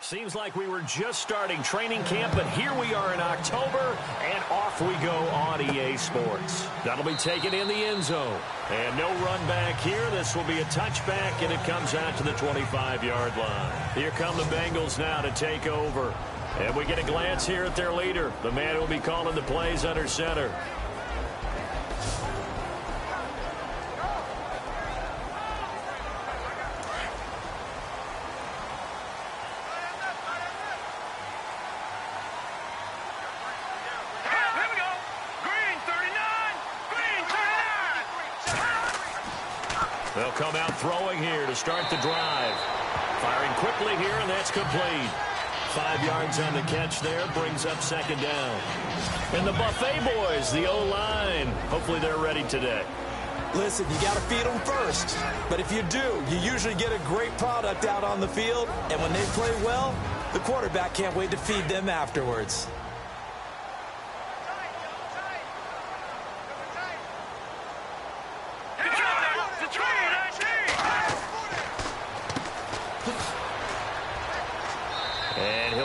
Seems like we were just starting training camp, but here we are in October, and off we go on EA Sports. That'll be taken in the end zone. And no run back here. This will be a touchback, and it comes out to the 25-yard line. Here come the Bengals now to take over. And we get a glance here at their leader, the man who will be calling the plays under center. They'll come out throwing here to start the drive. Firing quickly here, and that's complete. 5 yards on the catch there, brings up second down. And the Buffet boys, the O-line, hopefully they're ready today. Listen, you got to feed them first. But if you do, you usually get a great product out on the field. And when they play well, the quarterback can't wait to feed them afterwards.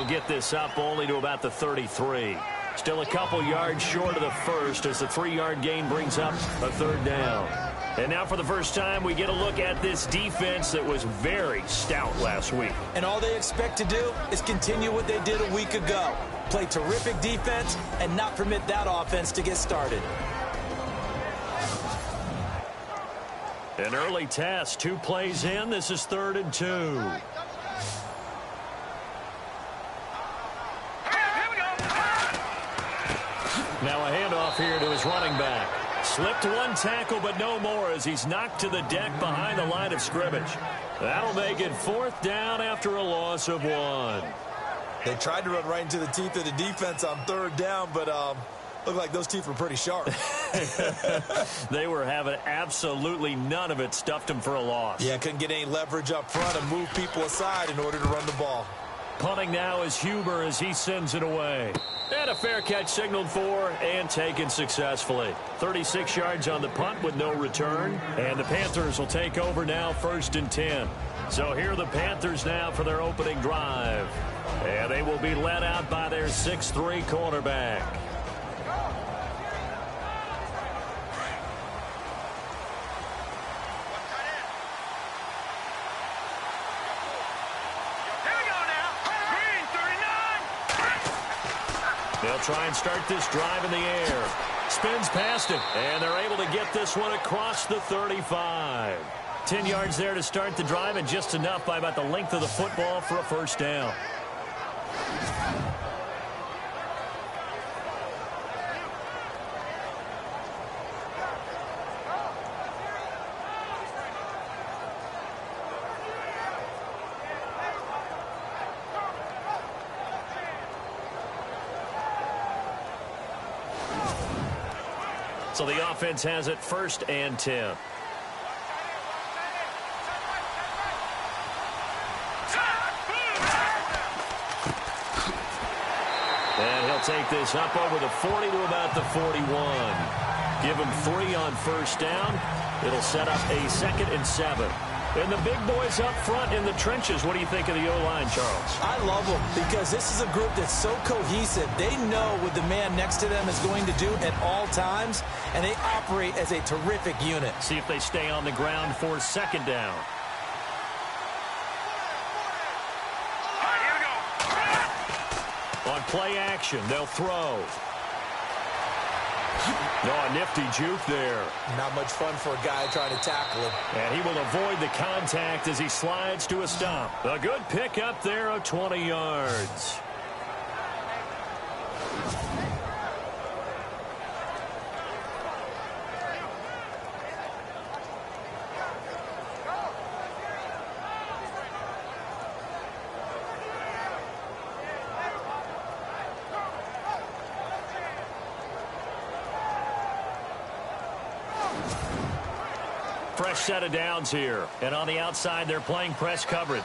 Get this up only to about the 33. Still a couple yards short of the first as the 3-yard gain brings up a third down. And now for the first time, we get a look at this defense that was very stout last week. And all they expect to do is continue what they did a week ago. Play terrific defense and not permit that offense to get started. An early test, 2 plays in. This is 3rd and 2. Now a handoff here to his running back. Slipped one tackle, but no more as he's knocked to the deck behind the line of scrimmage. That'll make it 4th down after a loss of 1. They tried to run right into the teeth of the defense on 3rd down, but looked like those teeth were pretty sharp. They were having absolutely none of it. Stuffed them for a loss. Yeah, couldn't get any leverage up front and move people aside in order to run the ball. Punting now is Huber as he sends it away. And a fair catch signaled for and taken successfully. 36 yards on the punt with no return. And the Panthers will take over now 1st and 10. So here are the Panthers now for their opening drive. And they will be led out by their 6'3" quarterback. They'll try and start this drive in the air. Spins past it, and they're able to get this one across the 35. 10 yards there to start the drive, and just enough by about the length of the football for a 1st down. So the offense has it 1st and 10. And he'll take this up over the 40 to about the 41. Give him 3 on 1st down. It'll set up a 2nd and 7. And the big boys up front in the trenches. What do you think of the O-line, Charles? I love them because this is a group that's so cohesive. They know what the man next to them is going to do at all times, and they operate as a terrific unit. See if they stay on the ground for 2nd down. On play action, they'll throw. No, a nifty juke there. Not much fun for a guy trying to tackle him. And he will avoid the contact as he slides to a stop. A good pickup there of 20 yards. Fresh set of downs here. And on the outside, they're playing press coverage.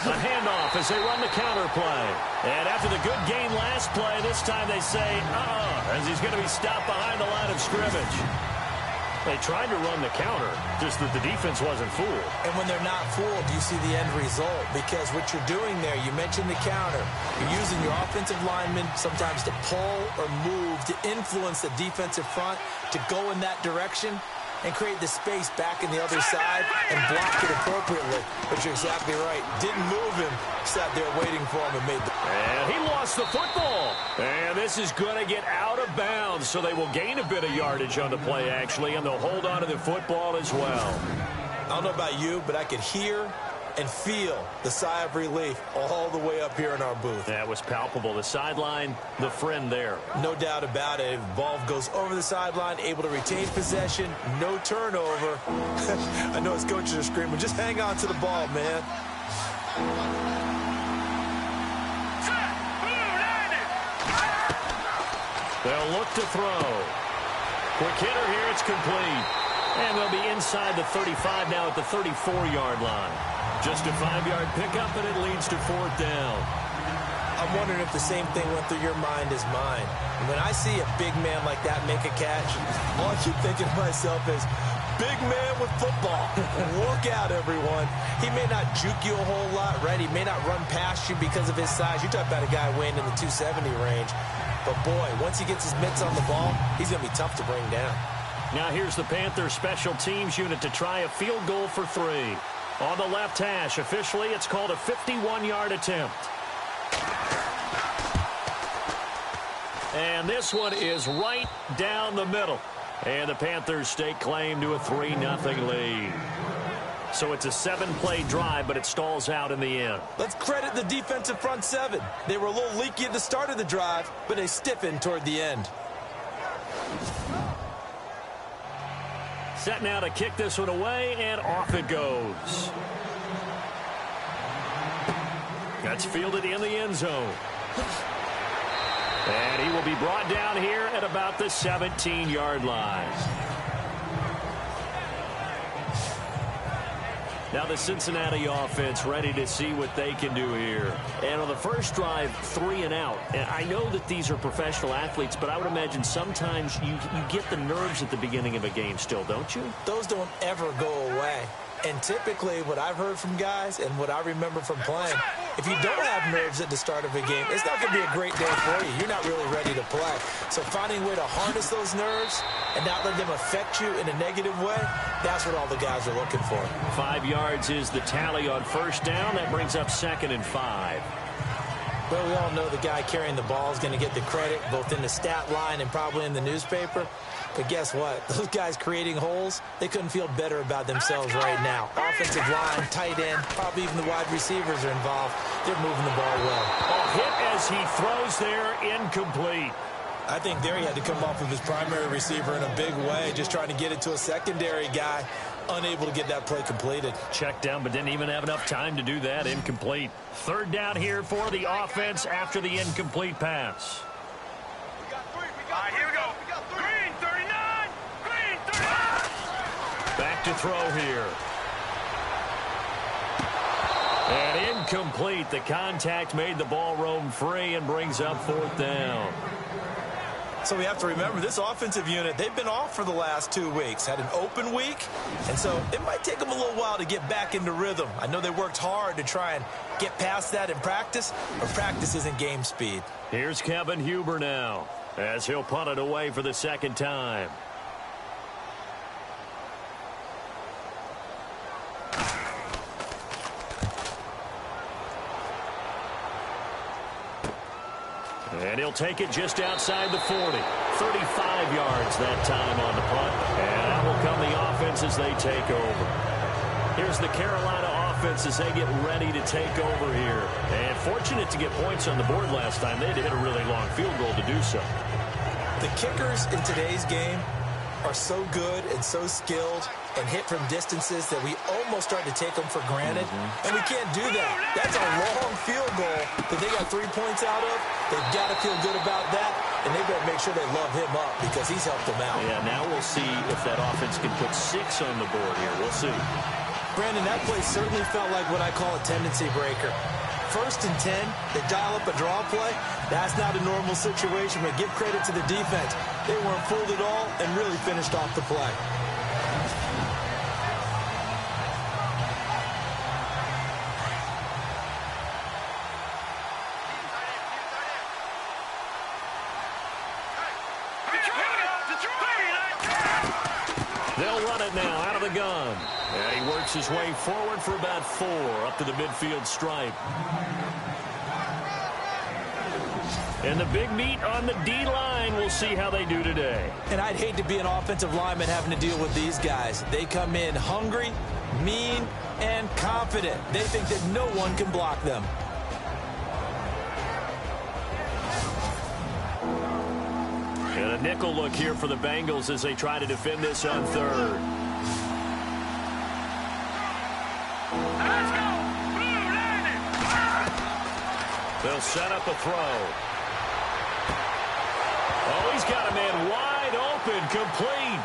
A handoff as they run the counter play. And after the good gain last play, this time they say, as he's going to be stopped behind the line of scrimmage. They tried to run the counter, just that the defense wasn't fooled. And when they're not fooled, you see the end result. Because what you're doing there, you mentioned the counter. You're using your offensive linemen sometimes to pull or move, to influence the defensive front, to go in that direction and create the space back in the other side and block it appropriately. But you're exactly right. Didn't move him. Sat there waiting for him and made the... And he lost the football. And this is going to get out of bounds, so they will gain a bit of yardage on the play, actually, and they'll hold on to the football as well. I don't know about you, but I could hear and feel the sigh of relief all the way up here in our booth. That was palpable. The sideline, the friend there. No doubt about it. The ball goes over the sideline, able to retain possession, no turnover. I know his coaches are screaming, just hang on to the ball, man. They'll look to throw. Quick hitter here, it's complete. And they'll be inside the 35 now at the 34-yard line. Just a 5-yard pickup, and it leads to 4th down. I'm wondering if the same thing went through your mind as mine. And when I see a big man like that make a catch, all I keep thinking to myself is, big man with football. Look out, everyone. He may not juke you a whole lot, right? He may not run past you because of his size. You talk about a guy weighing in the 270 range. But, boy, once he gets his mitts on the ball, he's going to be tough to bring down. Now here's the Panthers special teams unit to try a field goal for 3. On the left hash, officially, it's called a 51-yard attempt. And this one is right down the middle. And the Panthers stake claim to a 3-0 lead. So it's a 7-play drive, but it stalls out in the end. Let's credit the defensive front 7. They were a little leaky at the start of the drive, but they stiffened toward the end. Set now to kick this one away, and off it goes. That's fielded in the end zone. And he will be brought down here at about the 17-yard line. Now the Cincinnati offense ready to see what they can do here. And on the first drive, 3 and out. And I know that these are professional athletes, but I would imagine sometimes you get the nerves at the beginning of a game still, don't you? Those don't ever go away. And typically what I've heard from guys and what I remember from playing, if you don't have nerves at the start of a game, it's not going to be a great day for you. You're not really ready to play. So finding a way to harness those nerves and not let them affect you in a negative way, that's what all the guys are looking for. 5 yards is the tally on first down. That brings up 2nd and 5. Well, we all know the guy carrying the ball is going to get the credit, both in the stat line and probably in the newspaper. But guess what? Those guys creating holes, they couldn't feel better about themselves right now. Offensive line, tight end, probably even the wide receivers are involved. They're moving the ball well. A hit as he throws there, incomplete. I think there he had to come off of his primary receiver in a big way, just trying to get it to a secondary guy, unable to get that play completed. Checked down, but didn't even have enough time to do that. Incomplete. 3rd down here for the offense after the incomplete pass. All right, here we go. Green, 39. Green, 39. Back to throw here. And incomplete. The contact made the ball roam free and brings up 4th down. So we have to remember, this offensive unit, they've been off for the last 2 weeks. Had an open week, and so it might take them a little while to get back into rhythm. I know they worked hard to try and get past that in practice, but practice isn't game speed. Here's Kevin Huber now, as he'll punt it away for the 2nd time. And he'll take it just outside the 40. 35 yards that time on the punt. And out will come the offense as they take over. Here's the Carolina offense as they get ready to take over here. And fortunate to get points on the board last time. They had to hit a really long field goal to do so. The kickers in today's game are so good and so skilled and hit from distances that we almost start to take them for granted. And we can't do that. That's a long field goal that they got 3 points out of. They've got to feel good about that, and they better make sure they love him up because he's helped them out. Yeah, now we'll see if that offense can put 6 on the board here. We'll see. Brandon, that play certainly felt like what I call a tendency breaker. 1st and 10, they dial up a draw play. That's not a normal situation, but give credit to the defense. They weren't fooled at all and really finished off the play. They'll run it now out of the gun. And he works his way forward for about 4 up to the midfield stripe. And the big meat on the D-line. We'll see how they do today. And I'd hate to be an offensive lineman having to deal with these guys. They come in hungry, mean, and confident. They think that no one can block them. And a nickel look here for the Bengals as they try to defend this on 3rd. Let's go! Blue landing! They'll set up a throw. Oh, he's got a man wide open, complete.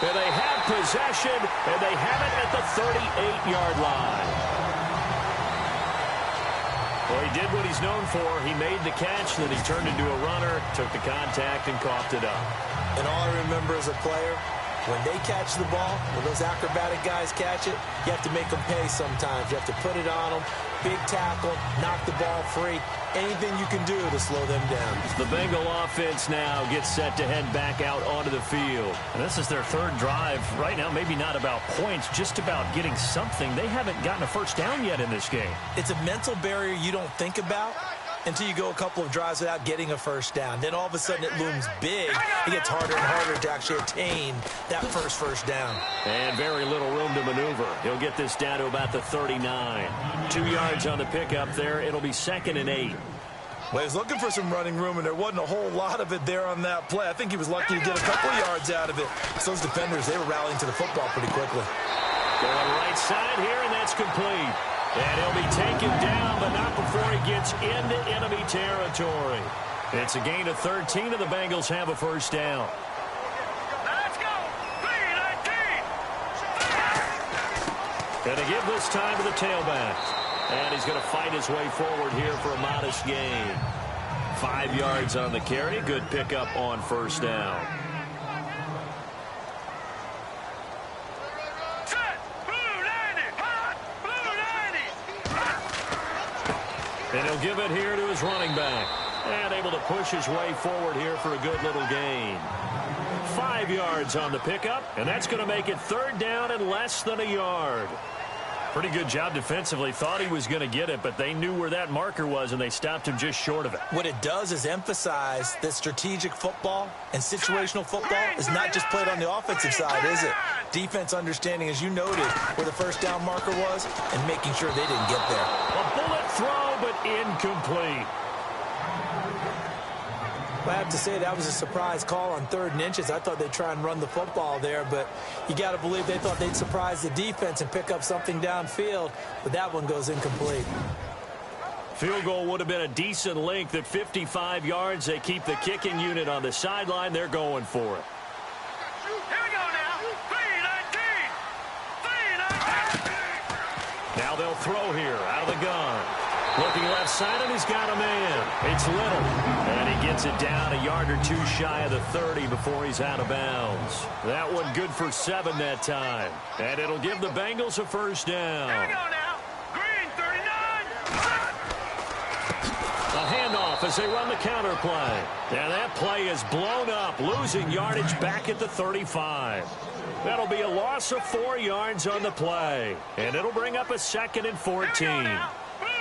And they have possession, and they have it at the 38-yard line. Well, he did what he's known for. He made the catch, then he turned into a runner, took the contact, and coughed it up. And all I remember as a player, when they catch the ball, when those acrobatic guys catch it, you have to make them pay sometimes. You have to put it on them, big tackle, knock the ball free. Anything you can do to slow them down. The Bengal offense now gets set to head back out onto the field. And this is their 3rd drive. Right now, maybe not about points, just about getting something. They haven't gotten a first down yet in this game. It's a mental barrier you don't think about until you go a couple of drives without getting a first down. Then all of a sudden it looms big. It gets harder and harder to actually attain that first down. And very little room to maneuver. He'll get this down to about the 39. 2 yards on the pickup there. It'll be 2nd and 8. Well, he was looking for some running room, and there wasn't a whole lot of it there on that play. I think he was lucky to get a couple of yards out of it. So those defenders, they were rallying to the football pretty quickly. Going right side here, and that's complete. And he'll be taken down, but not before he gets into enemy territory. It's a gain of 13, and the Bengals have a first down. Let's go! 3-19! And they give this time to the tailback. And he's going to fight his way forward here for a modest gain. 5 yards on the carry. Good pickup on first down. Set! Blue landing! Hot! Blue landing! And he'll give it here to his running back. And able to push his way forward here for a good little gain. 5 yards on the pickup. And that's going to make it 3rd down and less than a yard. Pretty good job defensively. Thought he was going to get it, but they knew where that marker was, and they stopped him just short of it. What it does is emphasize that strategic football and situational football is not just played on the offensive side, is it? Defense understanding, as you noted, where the first down marker was and making sure they didn't get there. A bullet throw, but incomplete. I have to say that was a surprise call on 3rd and inches. I thought they'd try and run the football there, but you got to believe they thought they'd surprise the defense and pick up something downfield, but that one goes incomplete. Field goal would have been a decent length at 55 yards. They keep the kicking unit on the sideline. They're going for it. Here we go now! 3-19! 3-19! Now they'll throw here out of the gun. Looking left side, and he's got a man. It's Little. And he gets it down a yard or 2 shy of the 30 before he's out of bounds. That one good for 7 that time. And it'll give the Bengals a first down. Here we go now! Green 39! A handoff as they run the counter play. And that play is blown up, losing yardage back at the 35. That'll be a loss of 4 yards on the play. And it'll bring up a 2nd and 14.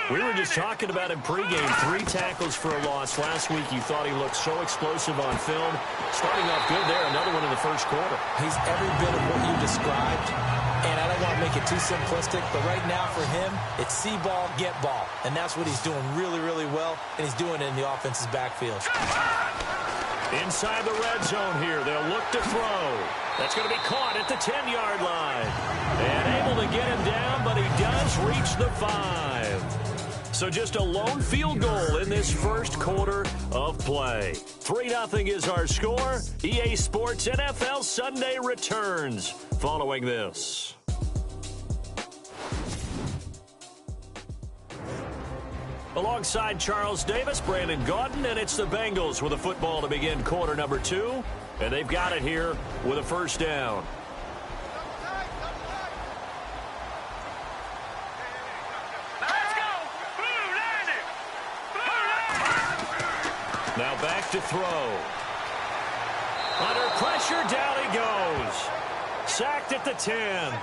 We were just talking about him pregame. 3 tackles for a loss. Last week you thought he looked so explosive on film. Starting off good there. Another one in the first quarter. He's every bit of what you described, and I don't want to make it too simplistic, but right now for him, it's see ball, get ball. And that's what he's doing really, really well, and he's doing it in the offense's backfield. Inside the red zone here. They'll look to throw. That's going to be caught at the 10-yard line. And able to get him down, but he does reach the 5. So just a lone field goal in this first quarter of play. 3-0 is our score. EA Sports NFL Sunday returns following this. Alongside Charles Davis, Brandon Gaudin, and it's the Bengals with a football to begin quarter number 2. And they've got it here with a first down. Let's go! Blue landing! Now back to throw. Under pressure, down he goes. Sacked at the 10.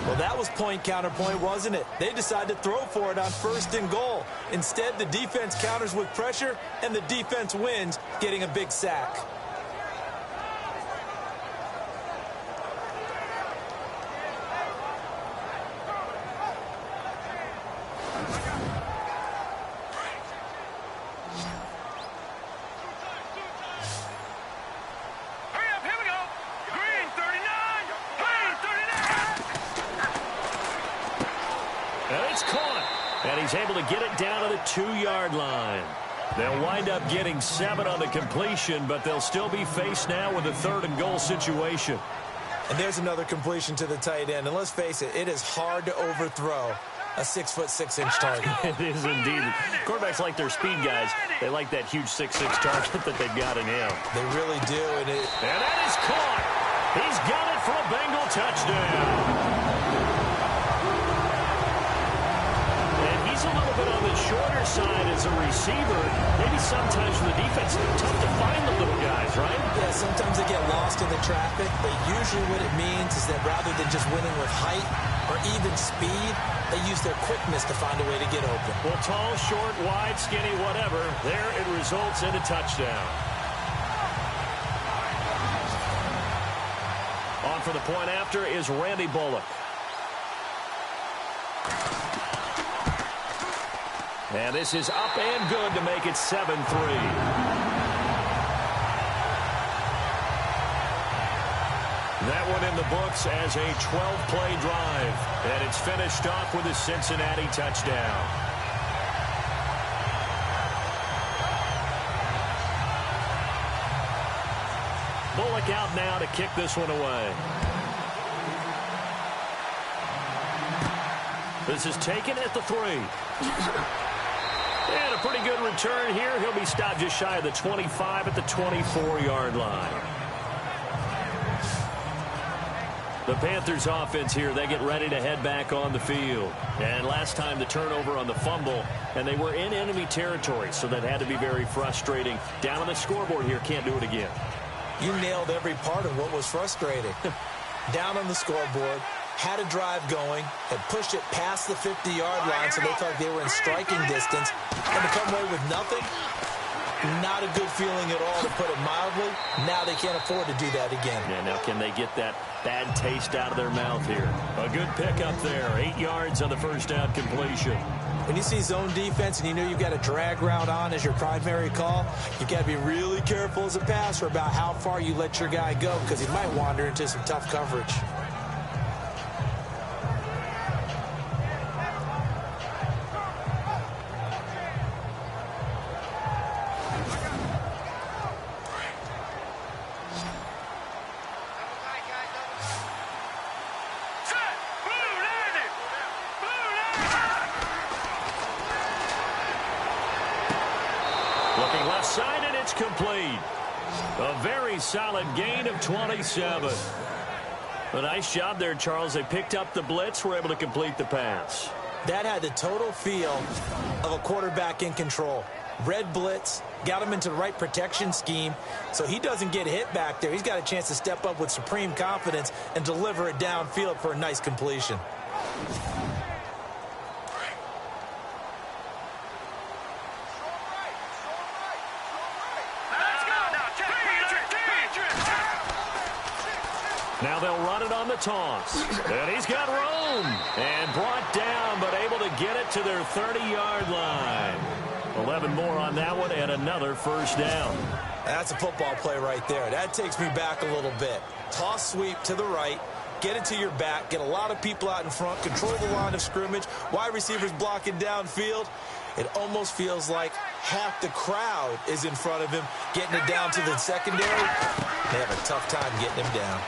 Well, that was point counterpoint, wasn't it? They decided to throw for it on 1st and goal. Instead, the defense counters with pressure, and the defense wins, getting a big sack. Hurry up, here we go! Green 39! Green 39! And it's caught. And he's able to get it down to the 2-yard line. They'll wind up getting 7 on the completion, but they'll still be faced now with a 3rd and goal situation. And there's another completion to the tight end. And let's face it, it is hard to overthrow a 6'6" target. It is indeed. Quarterbacks like their speed guys. They like that huge 6'6" target that they've got in him. They really do. And that is caught. He's got it for a Bengal touchdown. And he's a little bit on the shorter side as a receiver. Maybe sometimes for the defense, it's tough to find the little guys, right? Yeah, sometimes they get lost in the traffic, but usually what it means is that rather than just winning with height or even speed, they use their quickness to find a way to get open. Well, tall, short, wide, skinny, whatever, there it results in a touchdown. On for the point after is Randy Bullock. And this is up and good to make it 7-3. That one in the books as a 12-play drive. And it's finished off with a Cincinnati touchdown. Bullock out now to kick this one away. This is taken at the 3. And a pretty good return here. He'll be stopped just shy of the 25 at the 24-yard line. The Panthers offense here, they get ready to head back on the field. And last time the turnover on the fumble, and they were in enemy territory, so that had to be very frustrating. Down on the scoreboard here, can't do it again. You nailed every part of what was frustrating. Down on the scoreboard, had a drive going, had pushed it past the 50-yard line so they felt like they were in striking distance, and to come away with nothing, not a good feeling at all, to put it mildly. Now they can't afford to do that again. Yeah, now can they get that bad taste out of their mouth here? A good pickup there, 8 yards on the first down completion. When you see zone defense and you know you've got a drag route on as your primary call, you've got to be really careful as a passer about how far you let your guy go, because he might wander into some tough coverage. Looking left side, and it's complete. A very solid gain of 27. A nice job there, Charles. They picked up the blitz, were able to complete the pass. That had the total feel of a quarterback in control. Red blitz, got him into the right protection scheme, so he doesn't get hit back there. He's got a chance to step up with supreme confidence and deliver it downfield for a nice completion. Now they'll run it on the toss. And he's got room. And brought down, but able to get it to their 30-yard line. 11 more on that one, and another first down. That's a football play right there. That takes me back a little bit. Toss sweep to the right. Get it to your back. Get a lot of people out in front. Control the line of scrimmage. Wide receivers blocking downfield. It almost feels like half the crowd is in front of him, getting it down to the secondary. They have a tough time getting him down.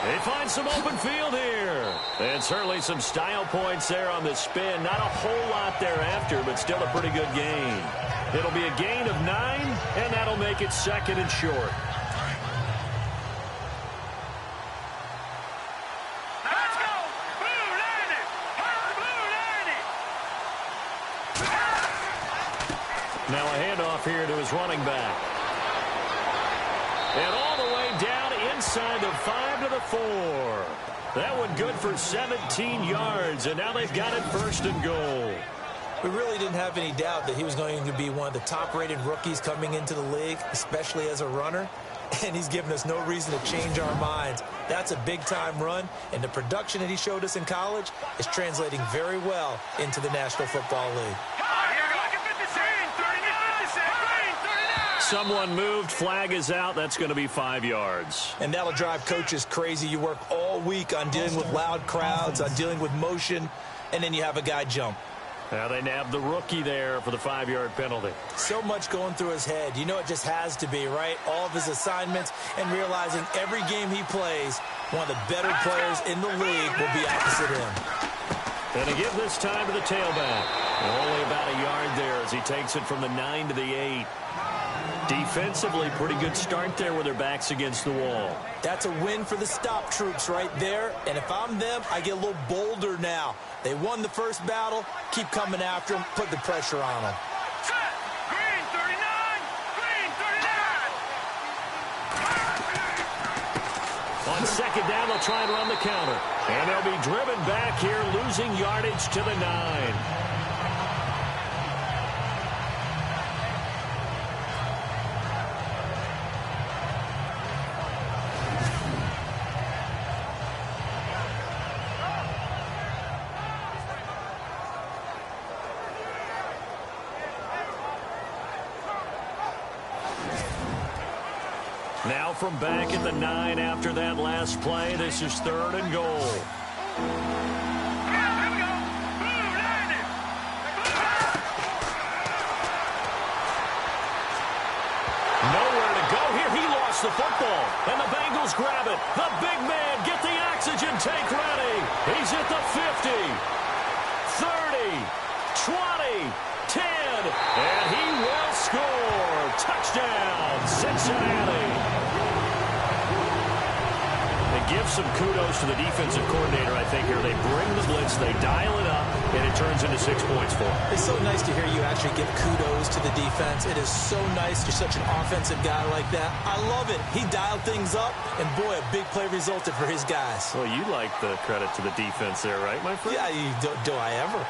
They find some open field here. And certainly some style points there on the spin. Not a whole lot thereafter, but still a pretty good gain. It'll be a gain of 9, and that'll make it 2nd and short. Let's go! Blue landed! Blue landed! Now a handoff here to his running back. And all the way down inside the 5 to the 4. That one good for 17 yards, and now they've got it 1st and goal. We really didn't have any doubt that he was going to be one of the top-rated rookies coming into the league, especially as a runner. And he's given us no reason to change our minds. That's a big-time run, and the production that he showed us in college is translating very well into the National Football League. Someone moved. Flag is out. That's going to be 5 yards. And that'll drive coaches crazy. You work all week on dealing with loud crowds, on dealing with motion, and then you have a guy jump. Now they nabbed the rookie there for the 5-yard penalty. So much going through his head. You know it just has to be, right? All of his assignments and realizing every game he plays, one of the better players in the league will be opposite him. And to give this time to the tailback. Only about a yard there as he takes it from the 9 to the 8. Defensively, pretty good start there with their backs against the wall. That's a win for the stop troops right there. And if I'm them, I get a little bolder now. They won the first battle. Keep coming after them. Put the pressure on them. Green 39! Green 39! On 2nd down, they'll try and run the counter. And they'll be driven back here, losing yardage to the 9. Now from back at the 9 after that last play, this is 3rd and goal. Nowhere to go here. He lost the football, and the Bengals grab it. The big man, get the oxygen tank ready. He's at the 50, 30, 20, 10, and he will score. Touchdown, Cincinnati. They give some kudos to the defensive coordinator, I think, here. They bring the blitz, they dial it up, and it turns into 6 points for them. It's so nice to hear you actually give kudos to the defense. It is so nice. You're such an offensive guy like that. I love it. He dialed things up, and boy, a big play resulted for his guys. Well, you like the credit to the defense there, right, my friend? Yeah, do I ever?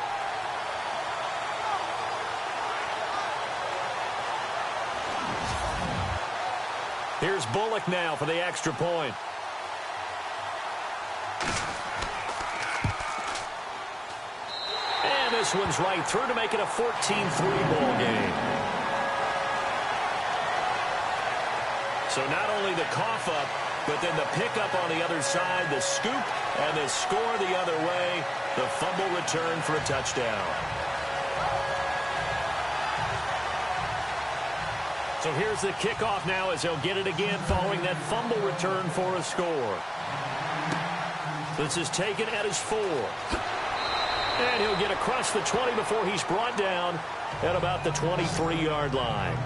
Here's Bullock now for the extra point. And this one's right through to make it a 14-3 ball game. So not only the cough up, but then the pickup on the other side, the scoop, and the score the other way, the fumble return for a touchdown. So here's the kickoff now as he'll get it again following that fumble return for a score. This is taken at his 4. And he'll get across the 20 before he's brought down at about the 23-yard line.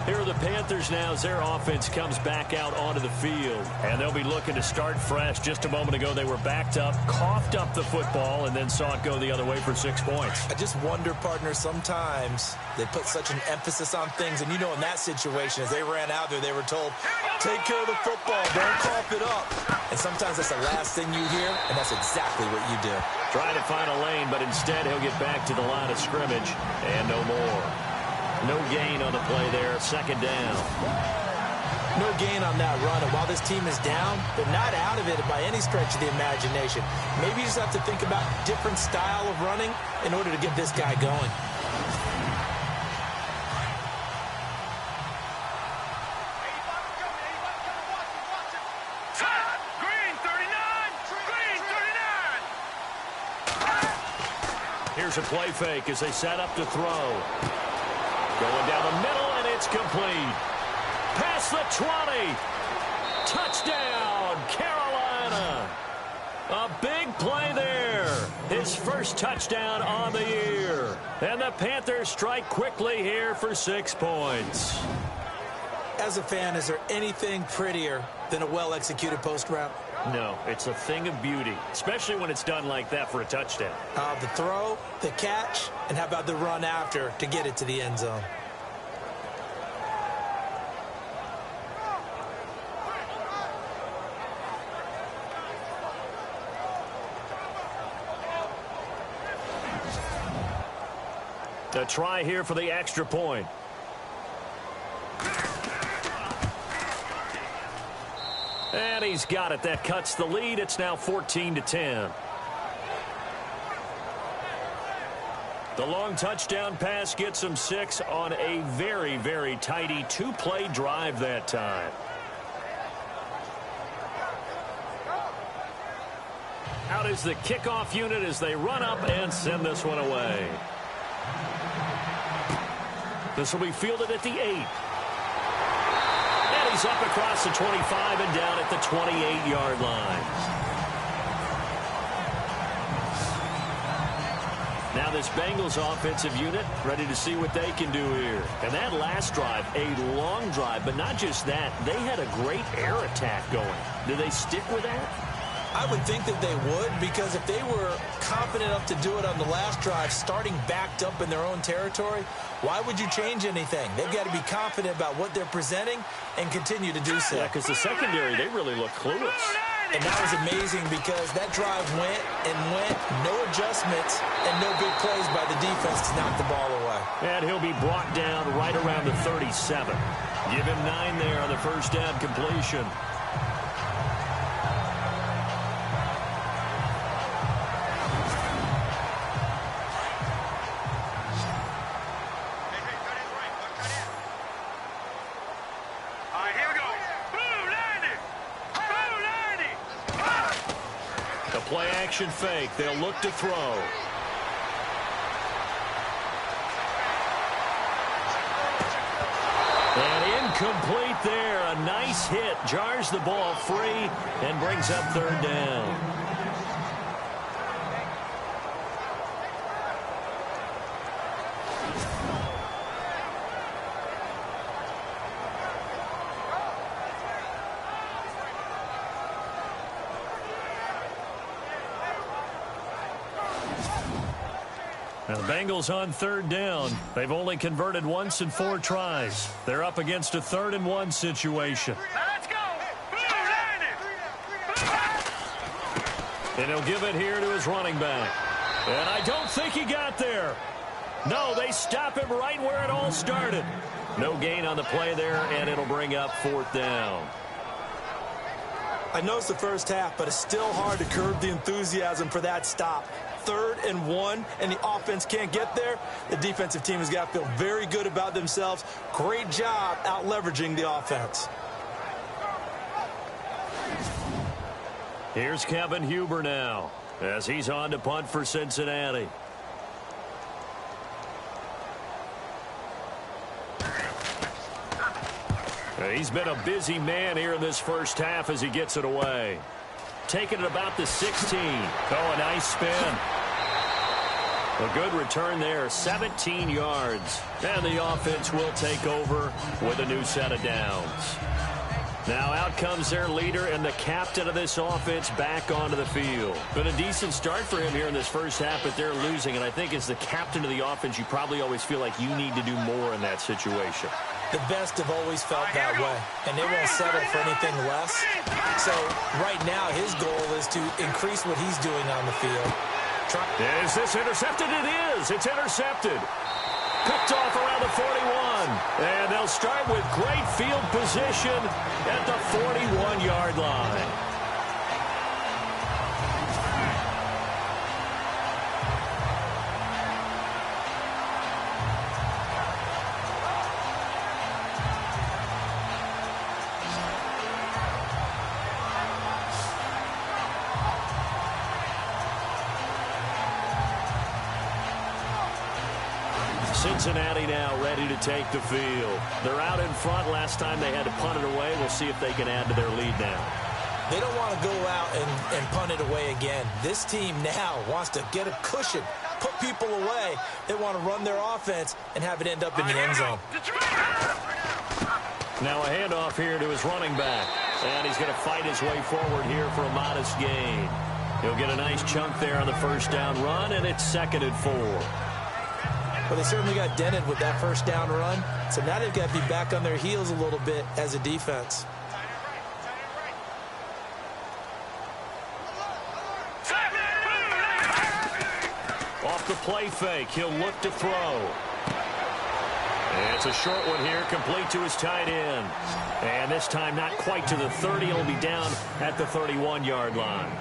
Here are the Panthers now as their offense comes back out onto the field. And they'll be looking to start fresh. Just a moment ago, they were backed up, coughed up the football, and then saw it go the other way for 6 points. I just wonder, partner, sometimes they put such an emphasis on things. And, you know, in that situation, as they ran out there, they were told, take care of the football, don't cough it up. And sometimes that's the last thing you hear, and that's exactly what you do. Trying to find a lane, but instead he'll get back to the line of scrimmage, and no more. No gain on the play there, 2nd down. No gain on that run, and while this team is down, they're not out of it by any stretch of the imagination. Maybe you just have to think about a different style of running in order to get this guy going. Green 39! Green 39! Here's a play fake as they set up to throw. Going down the middle, and it's complete. Past the 20. Touchdown, Carolina. A big play there. His first touchdown on the year. And the Panthers strike quickly here for 6 points. As a fan, is there anything prettier than a well-executed post route? No, it's a thing of beauty, especially when it's done like that for a touchdown. The throw, the catch, and how about the run after to get it to the end zone? A try here for the extra point. And he's got it. That cuts the lead. It's now 14-10. The long touchdown pass gets him 6 on a very, very tidy 2-play drive that time. Out is the kickoff unit as they run up and send this one away. This will be fielded at the 8. He's up across the 25 and down at the 28-yard line. Now this Bengals offensive unit ready to see what they can do here. And that last drive, a long drive, but not just that. They had a great air attack going. Do they stick with that? I would think that they would, because if they were confident enough to do it on the last drive, starting backed up in their own territory, why would you change anything? They've got to be confident about what they're presenting and continue to do so. Yeah, because the secondary, they really look clueless. And that was amazing because that drive went and went, no adjustments, and no big plays by the defense to knock the ball away. And he'll be brought down right around the 37. Give him 9 there on the first down completion. Play action fake. They'll look to throw. And incomplete there. A nice hit. Jars the ball free and brings up 3rd down. Now the Bengals on 3rd down. They've only converted once in 4 tries. They're up against a 3rd and 1 situation. Let's go. And he'll give it here to his running back. And I don't think he got there. No, they stop him right where it all started. No gain on the play there, and it'll bring up 4th down. I know it's the first half, but it's still hard to curb the enthusiasm for that stop. 3rd and 1, and the offense can't get there. The defensive team has got to feel very good about themselves. Great job out leveraging the offense. Here's Kevin Huber now as he's on to punt for Cincinnati. He's been a busy man here in this first half as he gets it away. Taking it about the 16. Oh, a nice spin. A good return there, 17 yards. And the offense will take over with a new set of downs. Now out comes their leader and the captain of this offense back onto the field. Been a decent start for him here in this first half, but they're losing. And I think as the captain of the offense, you probably always feel like you need to do more in that situation. The best have always felt that way, and they won't settle for anything less. So right now his goal is to increase what he's doing on the field. Is this intercepted? It is. It's intercepted. Picked off around the 41. And they'll start with great field position at the 41-yard line. Cincinnati now ready to take the field. They're out in front. Last time they had to punt it away. We'll see if they can add to their lead now. They don't want to go out and punt it away again. This team now wants to get a cushion, put people away. They want to run their offense and have it end up in the end zone. Now a handoff here to his running back. And he's going to fight his way forward here for a modest gain. He'll get a nice chunk there on the first down run, and it's 2nd and 4. Well, they certainly got dented with that first down run. So now they've got to be back on their heels a little bit as a defense. Off the play fake, he'll look to throw. And it's a short one here, complete to his tight end. And this time not quite to the 30. He'll be down at the 31-yard line.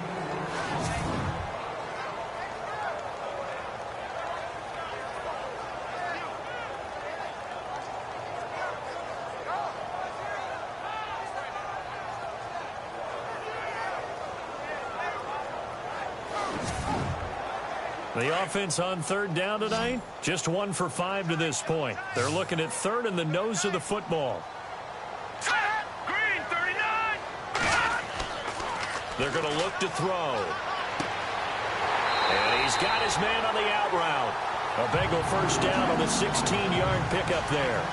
The offense on 3rd down tonight, just 1 for 5 to this point. They're looking at 3rd and the nose of the football. Green, 39. They're going to look to throw. And he's got his man on the out route. A Bengal first down on the 16-yard pickup there.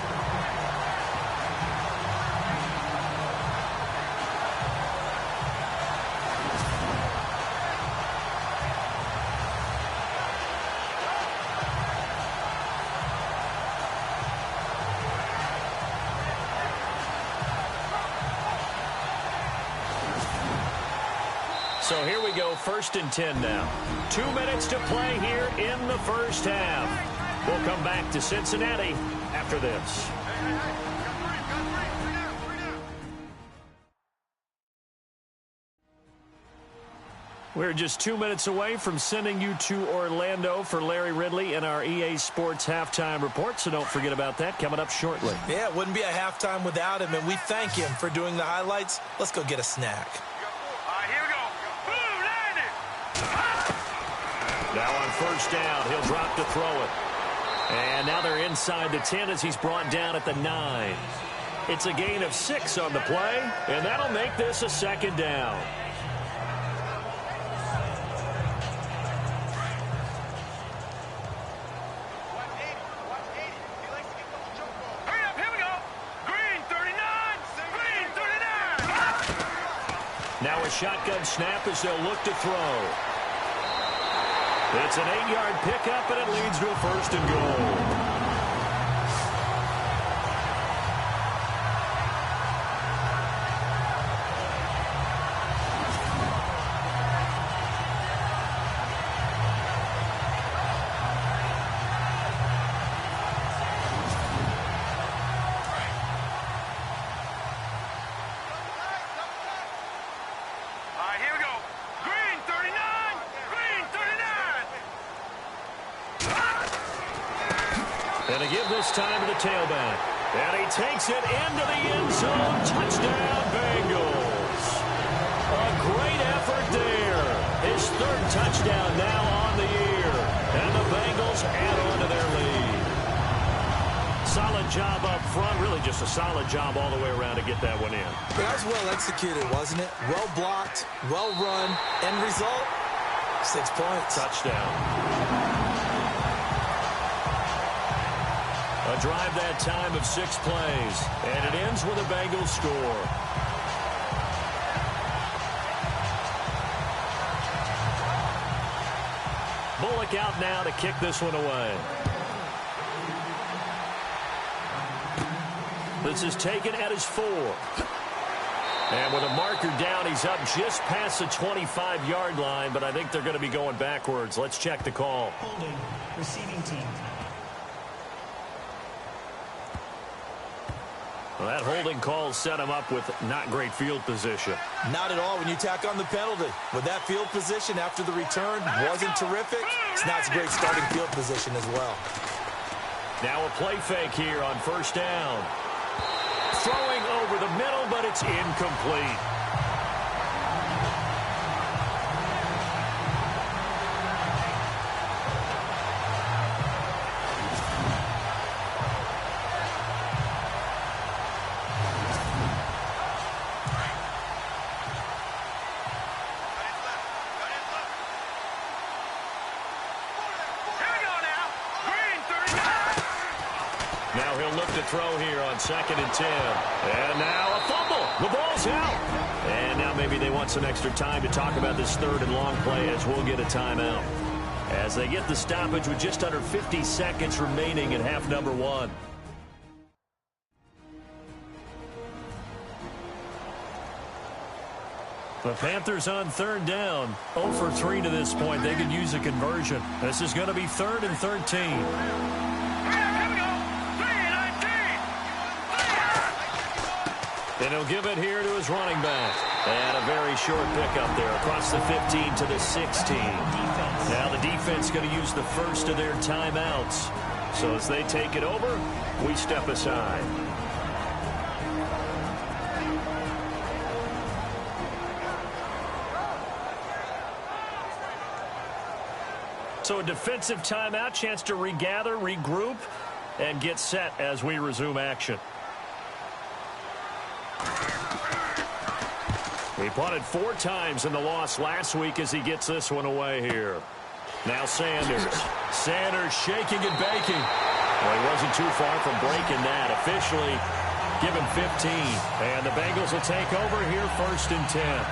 So here we go, 1st and 10 now. 2 minutes to play here in the first half. We'll come back to Cincinnati after this. We're just 2 minutes away from sending you to Orlando for Larry Ridley in our EA Sports Halftime Report, so don't forget about that coming up shortly. Yeah, it wouldn't be a halftime without him, and we thank him for doing the highlights. Let's go get a snack. Now on first down, he'll drop to throw it. And now they're inside the 10 as he's brought down at the 9. It's a gain of 6 on the play, and that'll make this a 2nd down. Now a shotgun snap as they'll look to throw. It's an 8-yard pickup, and it leads to a 1st and goal. And a give this time to the tailback. And he takes it into the end zone. Touchdown, Bengals. A great effort there. His 3rd touchdown now on the year. And the Bengals add on to their lead. Solid job up front. Really just a solid job all the way around to get that one in. That was well executed, wasn't it? Well blocked, well run. End result, 6 points. Touchdown. A drive that time of 6 plays, and it ends with a Bengals score. Bullock out now to kick this one away. This is taken at his 4. And with a marker down, he's up just past the 25-yard line, but I think they're going to be going backwards. Let's check the call. Holding, receiving team. Well, that holding call set him up with not great field position. Not at all when you tack on the penalty. With that field position after the return wasn't terrific, it's not a great starting field position as well. Now a play fake here on first down. Throwing over the middle, but it's incomplete. Now he'll look to throw here on 2nd and 10. And now a fumble. The ball's out. And now maybe they want some extra time to talk about this 3rd and long play as we'll get a timeout. As they get the stoppage with just under 50 seconds remaining in half number 1. The Panthers on 3rd down. 0 for 3 to this point. They could use a conversion. This is going to be 3rd and 13. And he'll give it here to his running back. And a very short pickup there across the 15 to the 16. Now the defense going to use the first of their timeouts. So as they take it over, we step aside. So a defensive timeout, chance to regather, regroup, and get set as we resume action. He punted 4 times in the loss last week as he gets this one away here. Now Sanders. Sanders shaking and baking. Well, he wasn't too far from breaking that. Officially given 15. And the Bengals will take over here 1st and 10.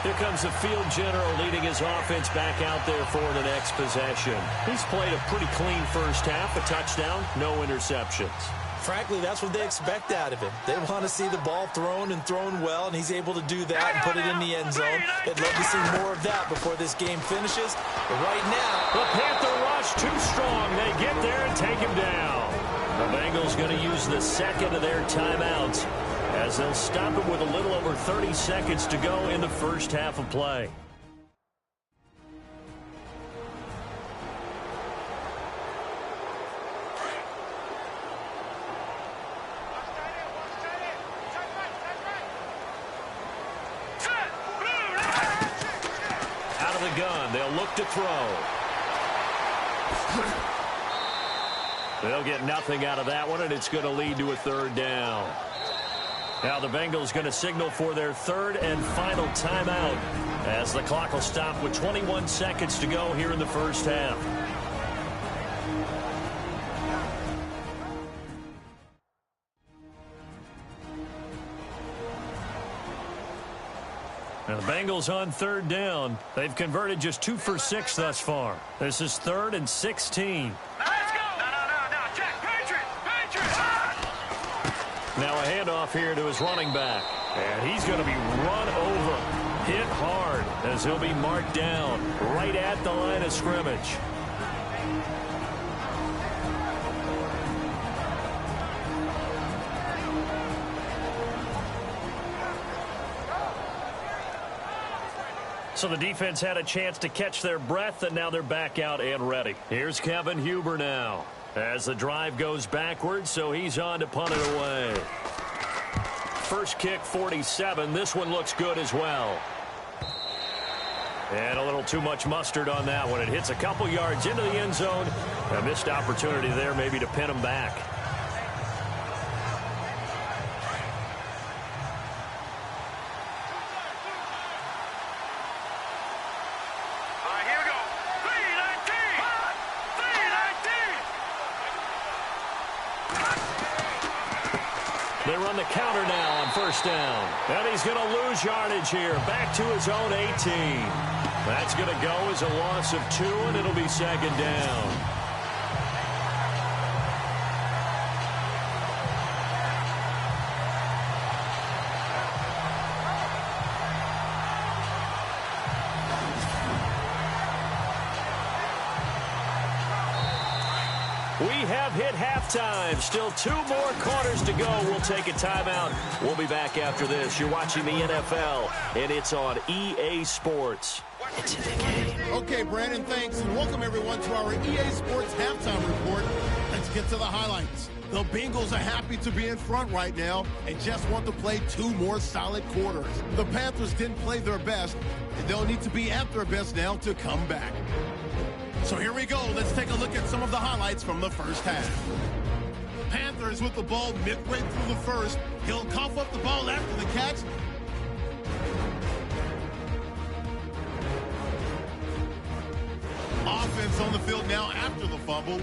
Here comes the field general leading his offense back out there for the next possession. He's played a pretty clean first half. A touchdown, no interceptions. Frankly, that's what they expect out of him. They want to see the ball thrown and thrown well, and he's able to do that and put it in the end zone. They'd love to see more of that before this game finishes. But right now, the Panther rush too strong. They get there and take him down. The Bengals going to use the 2nd of their timeouts as they'll stop him with a little over 30 seconds to go in the first half of play. Out of the gun, they'll look to throw. They'll get nothing out of that one, and it's going to lead to a 3rd down. Now the Bengals going to signal for their 3rd and final timeout as the clock will stop with 21 seconds to go here in the first half. Now the Bengals on 3rd down. They've converted just 2 for 6 thus far. This is 3rd and 16. Now a handoff here to his running back. And he's going to be run over, hit hard, as he'll be marked down right at the line of scrimmage. So the defense had a chance to catch their breath, and now they're back out and ready. Here's Kevin Huber now as the drive goes backwards, so he's on to punt it away. First kick, 47. This one looks good as well. And a little too much mustard on that one. It hits a couple yards into the end zone. A missed opportunity there maybe to pin him back. They run the counter now on first down. And he's going to lose yardage here. Back to his own 18. That's going to go as a loss of 2, and it'll be second down. We have hit halftime. Still 2 more quarters to go. We'll take a timeout. We'll be back after this. You're watching the NFL, and it's on EA Sports. It's in the game. Okay, Brandon, thanks, and welcome everyone to our EA Sports halftime report. Let's get to the highlights. The Bengals are happy to be in front right now and just want to play 2 more solid quarters. The Panthers didn't play their best, and they'll need to be at their best now to come back. So here we go. Let's take a look at some of the highlights from the first half. Panthers with the ball midway through the first. He'll cough up the ball after the catch. Off defense on the field now after the fumble.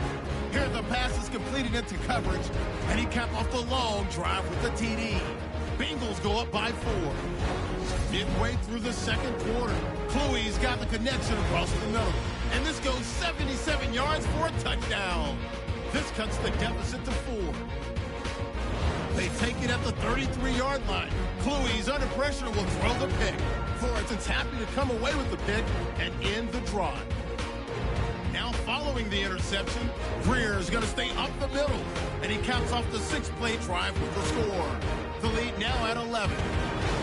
Here the pass is completed into coverage, and he capped off the long drive with the TD. Bengals go up by 4. Midway through the second quarter, Klui's got the connection across the middle, and this goes 77 yards for a touchdown. This cuts the deficit to 4. They take it at the 33-yard line. Klui's under pressure will throw the pick. Florent's happy to come away with the pick and end the drive. Now following the interception, Greer is going to stay up the middle, and he caps off the 6-play drive with the score. The lead now at 11.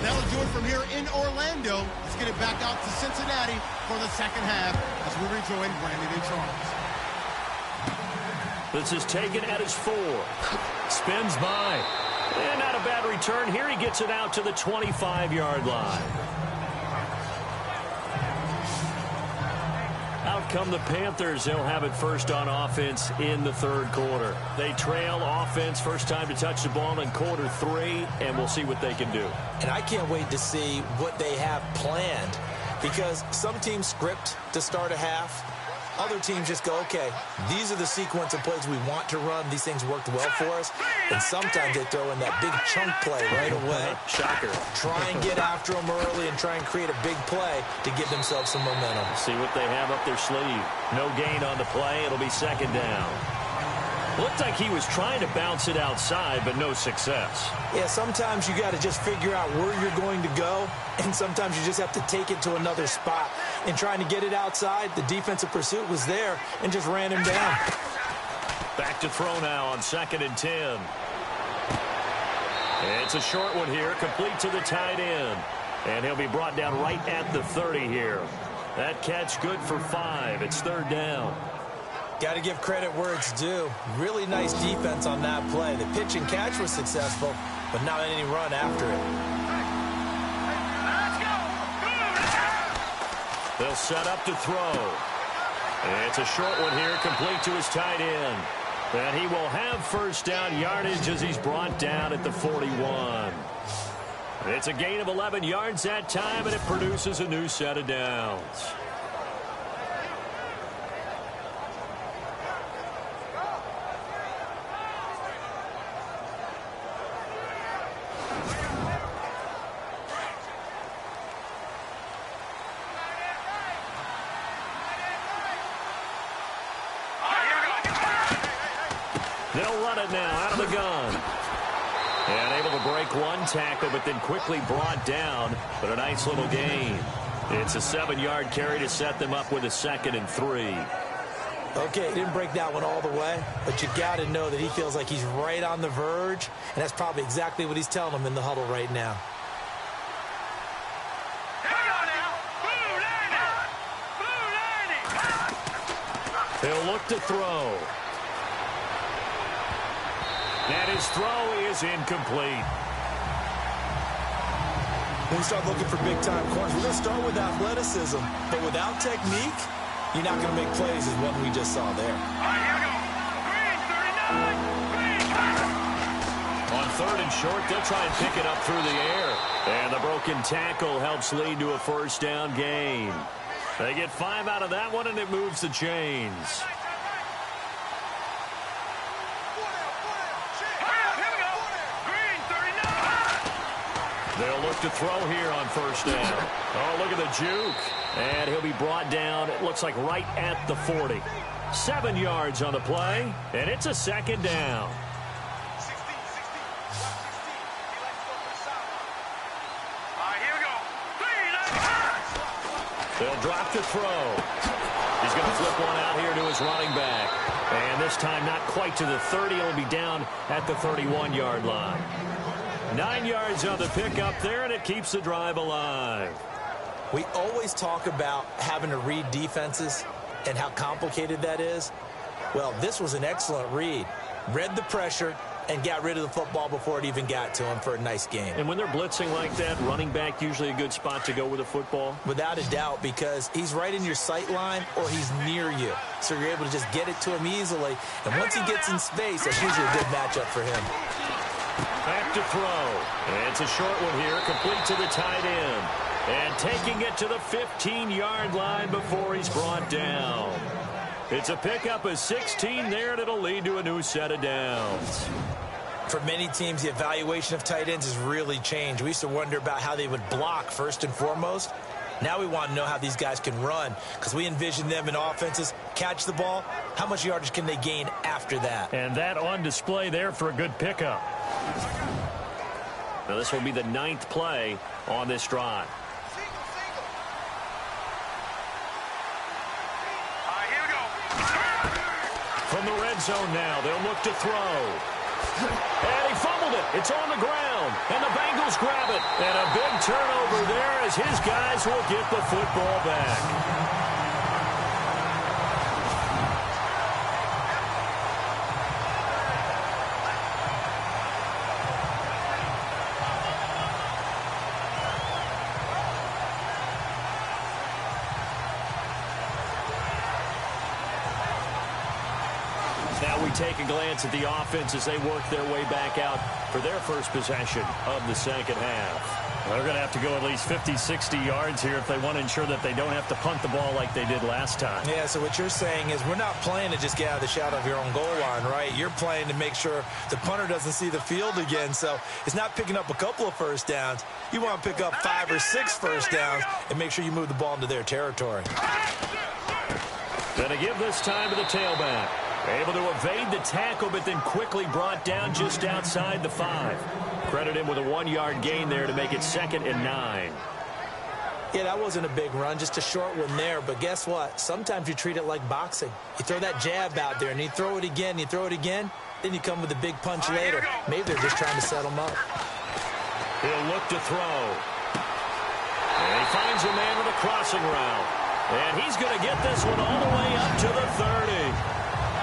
That'll do it from here in Orlando. Let's get it back out to Cincinnati for the second half as we rejoin Brandon and Charles. This is taken at his 4. Spins by. And not a bad return here. He gets it out to the 25-yard line. Out come the Panthers. They'll have it first on offense in the third quarter. They trail offense, first time to touch the ball in quarter 3, and we'll see what they can do. And I can't wait to see what they have planned, because some teams script to start a half. Other teams just go, okay, these are the sequence of plays we want to run. These things worked well for us. And sometimes they throw in that big chunk play right away. Shocker. Try and get after them early and try and create a big play to give themselves some momentum. See what they have up their sleeve. No gain on the play. It'll be second down. Looked like he was trying to bounce it outside, but no success. Yeah, sometimes you got to just figure out where you're going to go, and sometimes you just have to take it to another spot. And trying to get it outside, the defensive pursuit was there and just ran him down. Back to throw now on 2nd and 10. It's a short one here, complete to the tight end. And he'll be brought down right at the 30 here. That catch good for 5. It's third down. Got to give credit where it's due. Really nice defense on that play. The pitch and catch was successful, but not any run after it. They'll set up to throw. It's a short one here, complete to his tight end. And he will have first down yardage as he's brought down at the 41. It's a gain of 11 yards that time, and it produces a new set of downs. They'll run it now out of the gun. And able to break one tackle, but then quickly brought down. But a nice little gain. It's a 7-yard carry to set them up with a 2nd and 3. Okay, he didn't break that one all the way, but you got to know that he feels like he's right on the verge, and that's probably exactly what he's telling them in the huddle right now. He'll look to throw. And his throw is incomplete. When we start looking for big-time corners, we're going to start with athleticism, but without technique, you're not going to make plays as what we just saw there. On 3rd and short, they'll try and pick it up through the air. And the broken tackle helps lead to a first down gain. They get 5 out of that one, and it moves the chains. They'll look to throw here on first down. Oh, look at the juke. And he'll be brought down, it looks like right at the 40. 7 yards on the play, and it's a second down. They'll drop to throw. He's going to flip one out here to his running back. And this time not quite to the 30. He'll be down at the 31-yard line. 9 yards on the pickup there, and it keeps the drive alive. We always talk about having to read defenses and how complicated that is. Well, this was an excellent read. Read the pressure and got rid of the football before it even got to him for a nice game. And when they're blitzing like that, running back usually a good spot to go with the football? Without a doubt, because he's right in your sight line or he's near you. So you're able to just get it to him easily. And once he gets in space, that's usually a good matchup for him. Back to throw. And it's a short one here, complete to the tight end. And taking it to the 15-yard line before he's brought down. It's a pickup of 16 there, and it'll lead to a new set of downs. For many teams, the evaluation of tight ends has really changed. We used to wonder about how they would block first and foremost. Now we want to know how these guys can run, because we envision them in offenses catch the ball. How much yardage can they gain after that? And that on display there for a good pickup. Now this will be the 9th play on this drive. Here we go. From the red zone now, they'll look to throw. And he fumbled it. It's on the ground. And the Bengals grab it. And a big turnover there as his guys will get the football back. Now we take a glance at the offense as they work their way back out for their first possession of the second half. They're going to have to go at least 50, 60 yards here if they want to ensure that they don't have to punt the ball like they did last time. Yeah, so what you're saying is we're not playing to just get out of the shadow of your own goal line, right? You're playing to make sure the punter doesn't see the field again. So it's not picking up a couple of first downs. You want to pick up 5 or 6 first downs and make sure you move the ball into their territory. Going to give this time to the tailback. Able to evade the tackle, but then quickly brought down just outside the 5. Credit him with a 1-yard gain there to make it 2nd and 9. Yeah, that wasn't a big run, just a short one there. But guess what? Sometimes you treat it like boxing. You throw that jab out there, and you throw it again, you throw it again, then you come with a big punch later. Maybe they're just trying to set them up. He'll look to throw. And he finds a man with a crossing route. And he's going to get this one all the way up to the 30.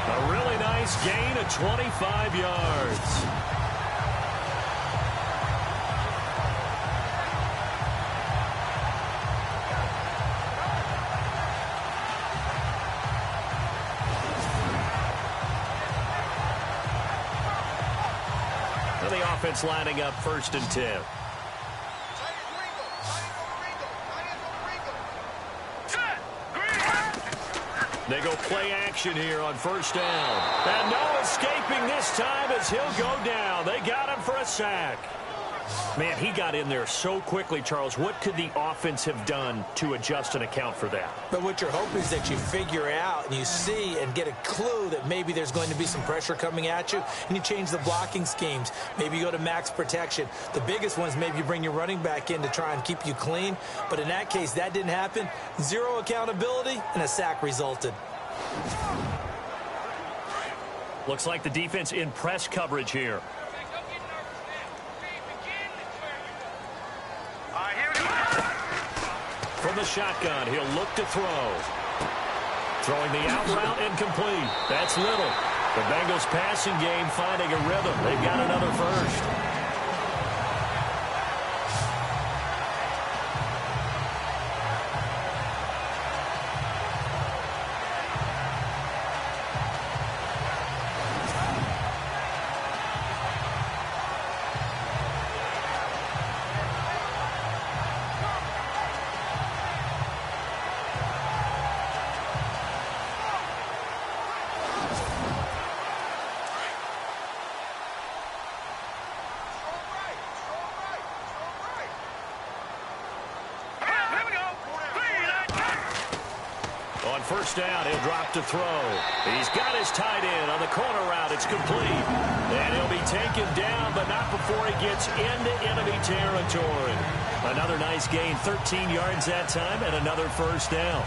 A really nice gain of 25 yards. And the offense lining up 1st and 10. They go play action here on 1st down. And no escaping this time as he'll go down. They got him for a sack. Man, he got in there so quickly, Charles. What could the offense have done to adjust and account for that? But what you're hoping is that you figure out and you see and get a clue that maybe there's going to be some pressure coming at you, and you change the blocking schemes. Maybe you go to max protection. The biggest ones, maybe you bring your running back in to try and keep you clean. But in that case, that didn't happen. 0 accountability, and a sack resulted. Looks like the defense in press coverage here. From the shotgun, he'll look to throw. Throwing the out route incomplete. That's Little. The Bengals passing game finding a rhythm. They've got another first. On 1st down, he'll drop to throw. He's got his tight end on the corner route. It's complete. And he'll be taken down, but not before he gets into enemy territory. Another nice gain, 13 yards that time, and another 1st down.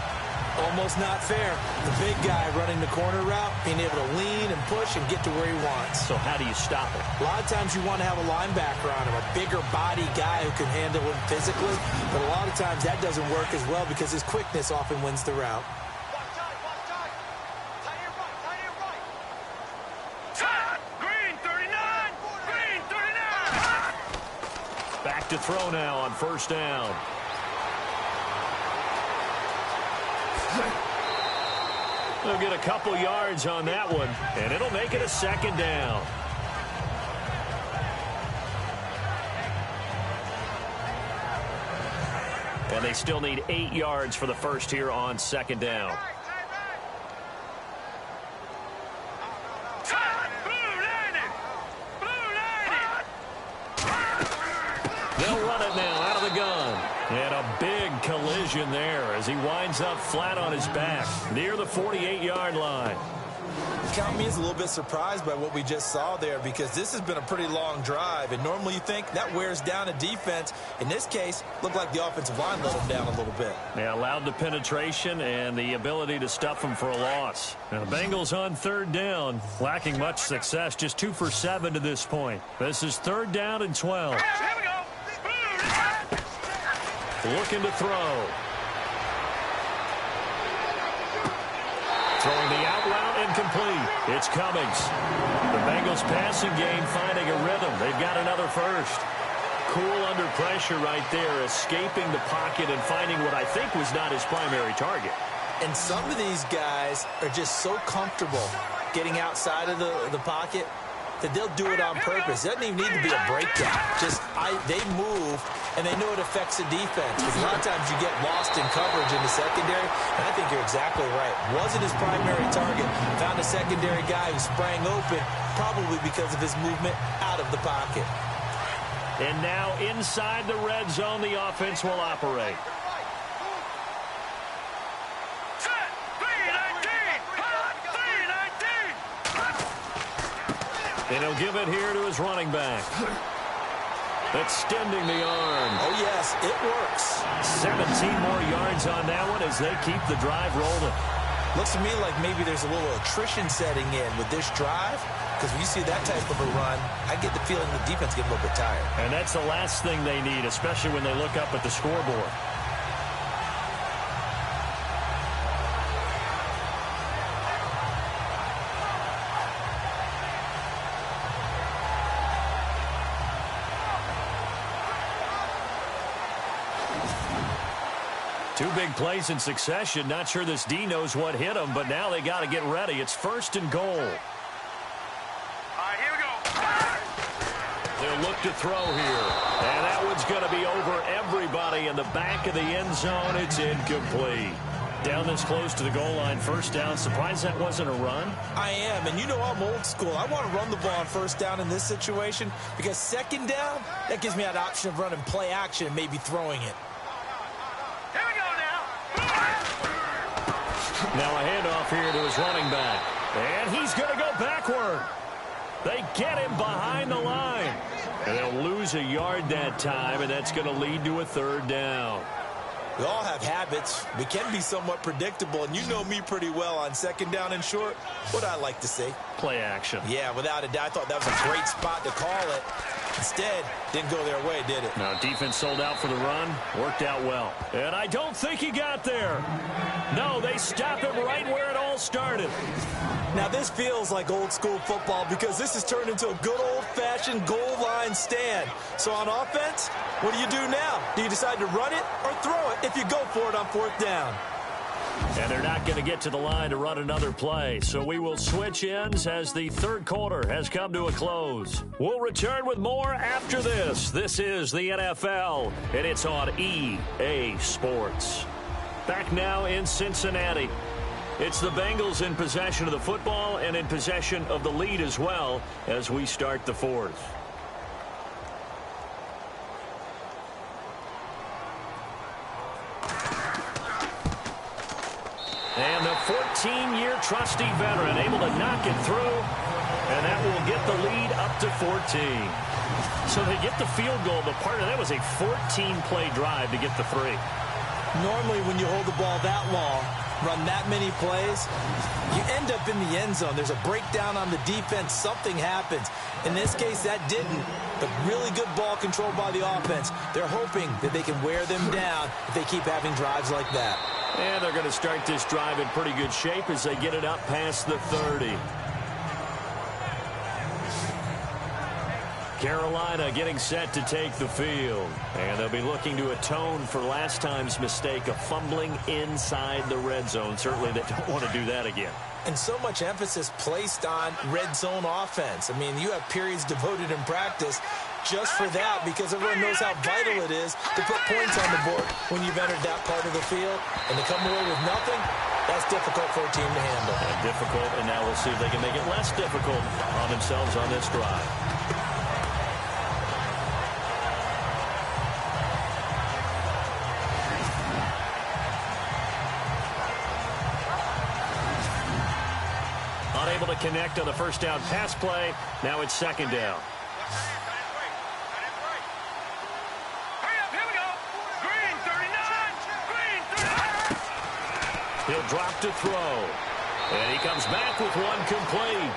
Almost not fair. The big guy running the corner route, being able to lean and push and get to where he wants. So how do you stop it? A lot of times you want to have a linebacker on him, a bigger body guy who can handle him physically. But a lot of times that doesn't work as well because his quickness often wins the route. Back to throw now on 1st down. They'll get a couple yards on that one, and it'll make it a 2nd down. And they still need 8 yards for the first here on 2nd down. They'll run it now out of the gun. And a big collision there as he winds up flat on his back near the 48-yard line. Count me as a little bit surprised by what we just saw there, because this has been a pretty long drive, and normally you think that wears down a defense. In this case, looked like the offensive line let them down a little bit. Yeah, allowed the penetration and the ability to stuff them for a loss. Now the Bengals on third down, lacking much success, just 2 for 7 to this point. This is 3rd down and 12. Here we go. Looking to throw. Throwing the out route, incomplete. It's Cummings. The Bengals passing game finding a rhythm. They've got another first. Cool under pressure right there, escaping the pocket and finding what I think was not his primary target. And some of these guys are just so comfortable getting outside of the pocket that they'll do it on purpose. It doesn't even need to be a breakdown. They move, and they know it affects the defense. Because a lot of times you get lost in coverage in the secondary, and I think you're exactly right. Wasn't his primary target. Found a secondary guy who sprang open, probably because of his movement out of the pocket. And now inside the red zone, the offense will operate. And he'll give it here to his running back. Extending the arm. Oh, yes, it works. 17 more yards on that one as they keep the drive rolling. Looks to me like maybe there's a little attrition setting in with this drive, because when you see that type of a run, I get the feeling the defense get a little bit tired. And that's the last thing they need, especially when they look up at the scoreboard. Two big plays in succession. Not sure this D knows what hit him, but now they got to get ready. It's 1st and goal. All right, here we go. They'll look to throw here. And that one's going to be over everybody in the back of the end zone. It's incomplete. Down this close to the goal line, 1st down. Surprised that wasn't a run? I am, and you know I'm old school. I want to run the ball on 1st down in this situation, because 2nd down, that gives me that option of running play action and maybe throwing it. Here we go now. Now a handoff here to his running back. And he's going to go backward. They get him behind the line. And they'll lose a yard that time, and that's going to lead to a 3rd down. We all have habits. We can be somewhat predictable, and you know me pretty well on 2nd down and short. What I like to see. Play action. Yeah, without a doubt. I thought that was a great spot to call it. Instead, didn't go their way, did it? Now, defense sold out for the run. Worked out well. And I don't think he got there. No, they stopped him right where it all started. Now, this feels like old school football, because this has turned into a good old-fashioned goal line stand. So on offense, what do you do now? Do you decide to run it or throw it if you go for it on 4th down? And they're not going to get to the line to run another play. So we will switch ends as the 3rd quarter has come to a close. We'll return with more after this. This is the NFL, and it's on EA Sports. Back now in Cincinnati. It's the Bengals in possession of the football and in possession of the lead as well as we start the 4th. And the 14-year trusty veteran able to knock it through, and that will get the lead up to 14. So they get the field goal, but part of that was a 14-play drive to get the 3. Normally, when you hold the ball that long, run that many plays, you end up in the end zone. There's a breakdown on the defense. Something happens. In this case, that didn't. But really good ball control by the offense. They're hoping that they can wear them down if they keep having drives like that. And they're going to start this drive in pretty good shape as they get it up past the 30. Carolina getting set to take the field. And they'll be looking to atone for last time's mistake of fumbling inside the red zone. Certainly they don't want to do that again. And so much emphasis placed on red zone offense. I mean, you have periods devoted in practice just for that, because everyone knows how vital it is to put points on the board when you've entered that part of the field. And to come away with nothing, that's difficult for a team to handle. And difficult, and now we'll see if they can make it less difficult on themselves on this drive. connect on the first down pass play. Now it's second down. He'll drop to throw. And he comes back with one complete.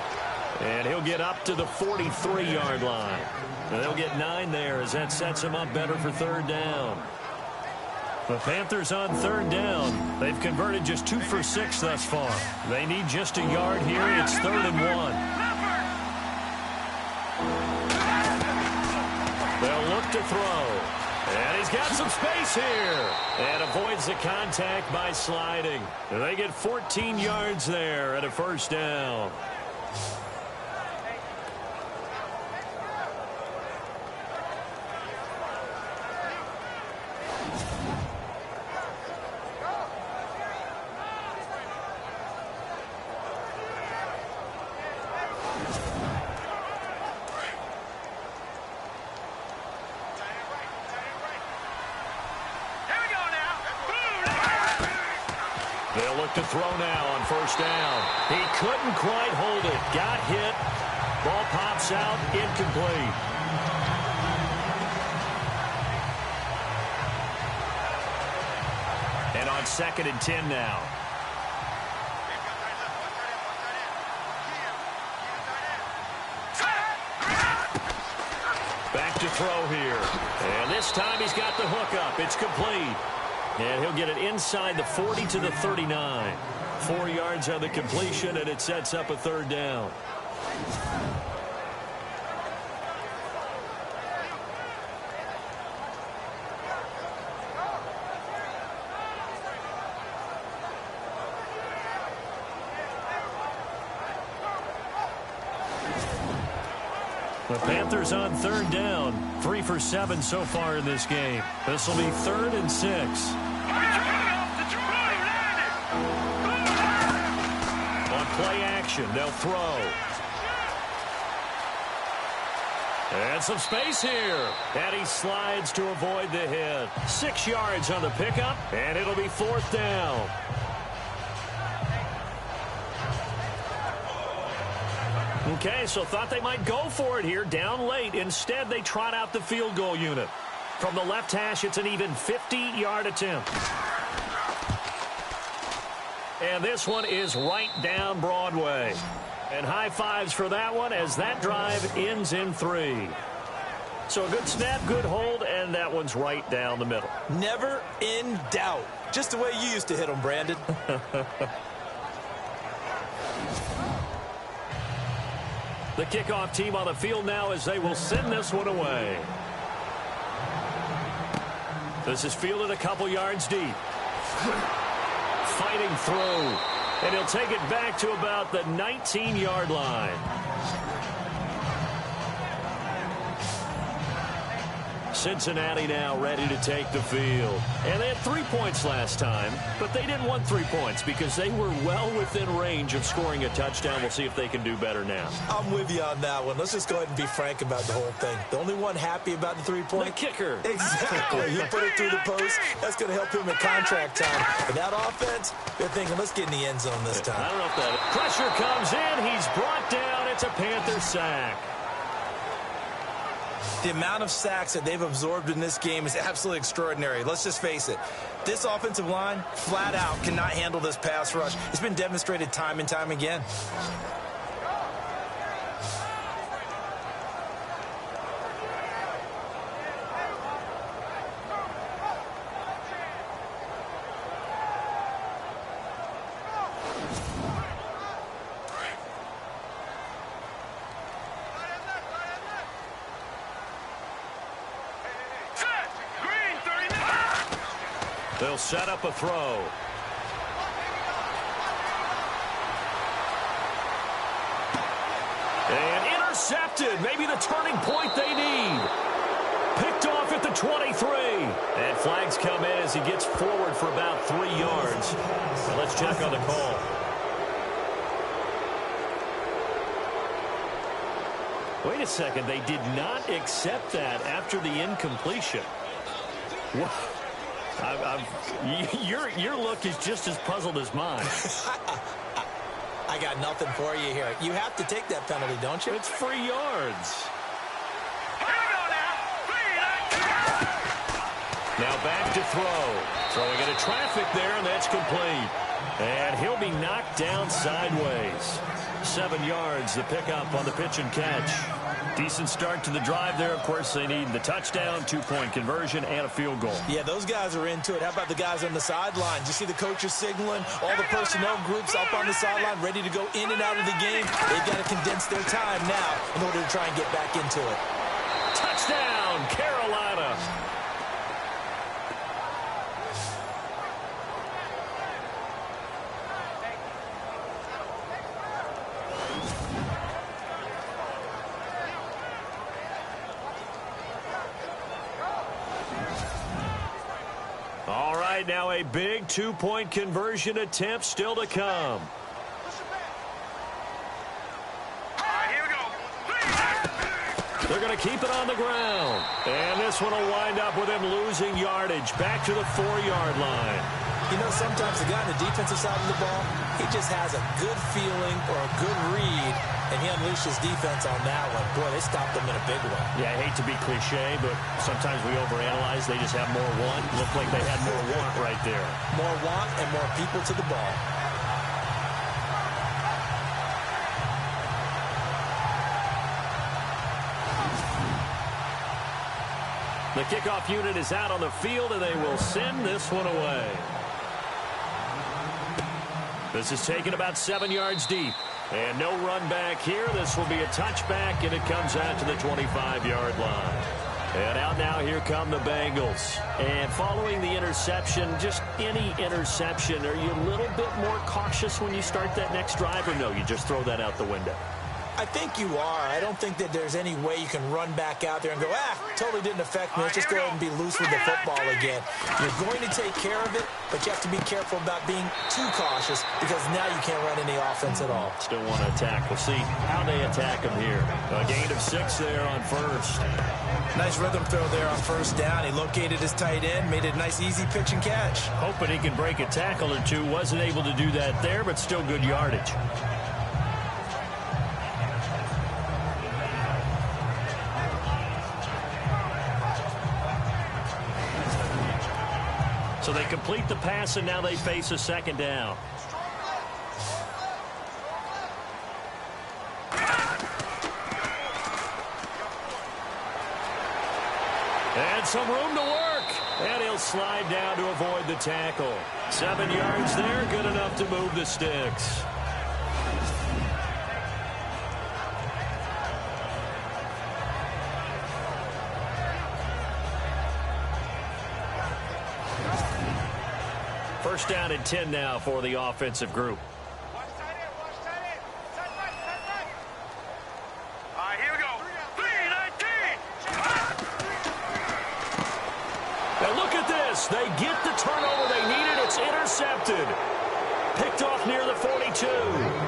And he'll get up to the 43-yard line. And they'll get 9 there as that sets him up better for third down. The Panthers on third down. They've converted just 2 for 6 thus far. They need just a yard here. It's 3rd and 1. They'll look to throw. And he's got some space here. And avoids the contact by sliding. And they get 14 yards there at a first down. They'll look to throw now on first down. He couldn't quite hold it. Got hit. Ball pops out. Incomplete. And on 2nd and 10 now. Back to throw here. And this time he's got the hook up. It's complete. And he'll get it inside the 40 to the 39. 4 yards on the completion, and it sets up a third down. The Panthers on third down. 3 for 7 so far in this game. This will be 3rd and 6. On play action, they'll throw. And some space here. And he slides to avoid the hit. 6 yards on the pickup, and it'll be 4th down. Okay, so thought they might go for it here, down late. Instead, they trot out the field goal unit. From the left hash, it's an even 50-yard attempt. And this one is right down Broadway. And high fives for that one as that drive ends in 3. So a good snap, good hold, and that one's right down the middle. Never in doubt. Just the way you used to hit them, Brandon. The kickoff team on the field now as they will send this one away. This is fielded a couple yards deep. Fighting through. And he'll take it back to about the 19-yard line. Cincinnati now ready to take the field. And they had 3 points last time, but they didn't want 3 points because they were well within range of scoring a touchdown. We'll see if they can do better now. I'm with you on that one. Let's just go ahead and be frank about the whole thing. The only one happy about the 3-point? The kicker. Exactly. He put it through the post. That's going to help him in contract time. But that offense, they're thinking, let's get in the end zone this time. I don't know if that pressure comes in. He's brought down. It's a Panther sack. The amount of sacks that they've absorbed in this game is absolutely extraordinary. Let's just face it. This offensive line, flat out, cannot handle this pass rush. It's been demonstrated time and time again. They'll set up a throw. And intercepted. Maybe the turning point they need. Picked off at the 23. And flags come in as he gets forward for about 3 yards. Now let's check on the call. Wait a second. They did not accept that after the incompletion. What? Your look is just as puzzled as mine. I got nothing for you here. You have to take that penalty, don't you? It's free yards. Now back to throw. Throwing into traffic there, and that's complete. And he'll be knocked down sideways. 7 yards, the pickup on the pitch and catch. Decent start to the drive there. Of course, they need the touchdown, 2-point conversion, and a field goal. Yeah, those guys are into it. How about the guys on the sidelines? You see the coaches signaling, all the personnel groups up on the sideline, ready to go in and out of the game. They've got to condense their time now in order to try and get back into it. Touchdown, Carolina. All right, now a big 2-point conversion attempt still to come. They're going to keep it on the ground. And this one will wind up with him losing yardage back to the 4-yard line. You know, sometimes the guy on the defensive side of the ball, he just has a good feeling or a good read, and he unleashed his defense on that one. Boy, they stopped him in a big way. Yeah, I hate to be cliche, but sometimes we overanalyze. They just have more want. Looked like they had more want right there. More want and more people to the ball. The kickoff unit is out on the field, and they will send this one away. This is taken about 7 yards deep. And no run back here. This will be a touchback, and it comes out to the 25-yard line. And out now, here come the Bengals. And following the interception, just any interception, are you a little bit more cautious when you start that next drive, or no, you just throw that out the window? I think you are. I don't think that there's any way you can run back out there and go, totally didn't affect me. Let's just go ahead and be loose with the football again. You're going to take care of it, but you have to be careful about being too cautious because now you can't run any offense at all. Still want to attack. We'll see how they attack him here. A gain of 6 there on first. Nice rhythm throw there on first down. He located his tight end, made it a nice, easy pitch and catch. Hoping he can break a tackle or two. Wasn't able to do that there, but still good yardage. So they complete the pass, and now they face a second down. And some room to work. And he'll slide down to avoid the tackle. 7 yards there, good enough to move the sticks. First down and 10 now for the offensive group. Here we go. 3-19. Now look at this. They get the turnover they needed. It's intercepted. Picked off near the 42.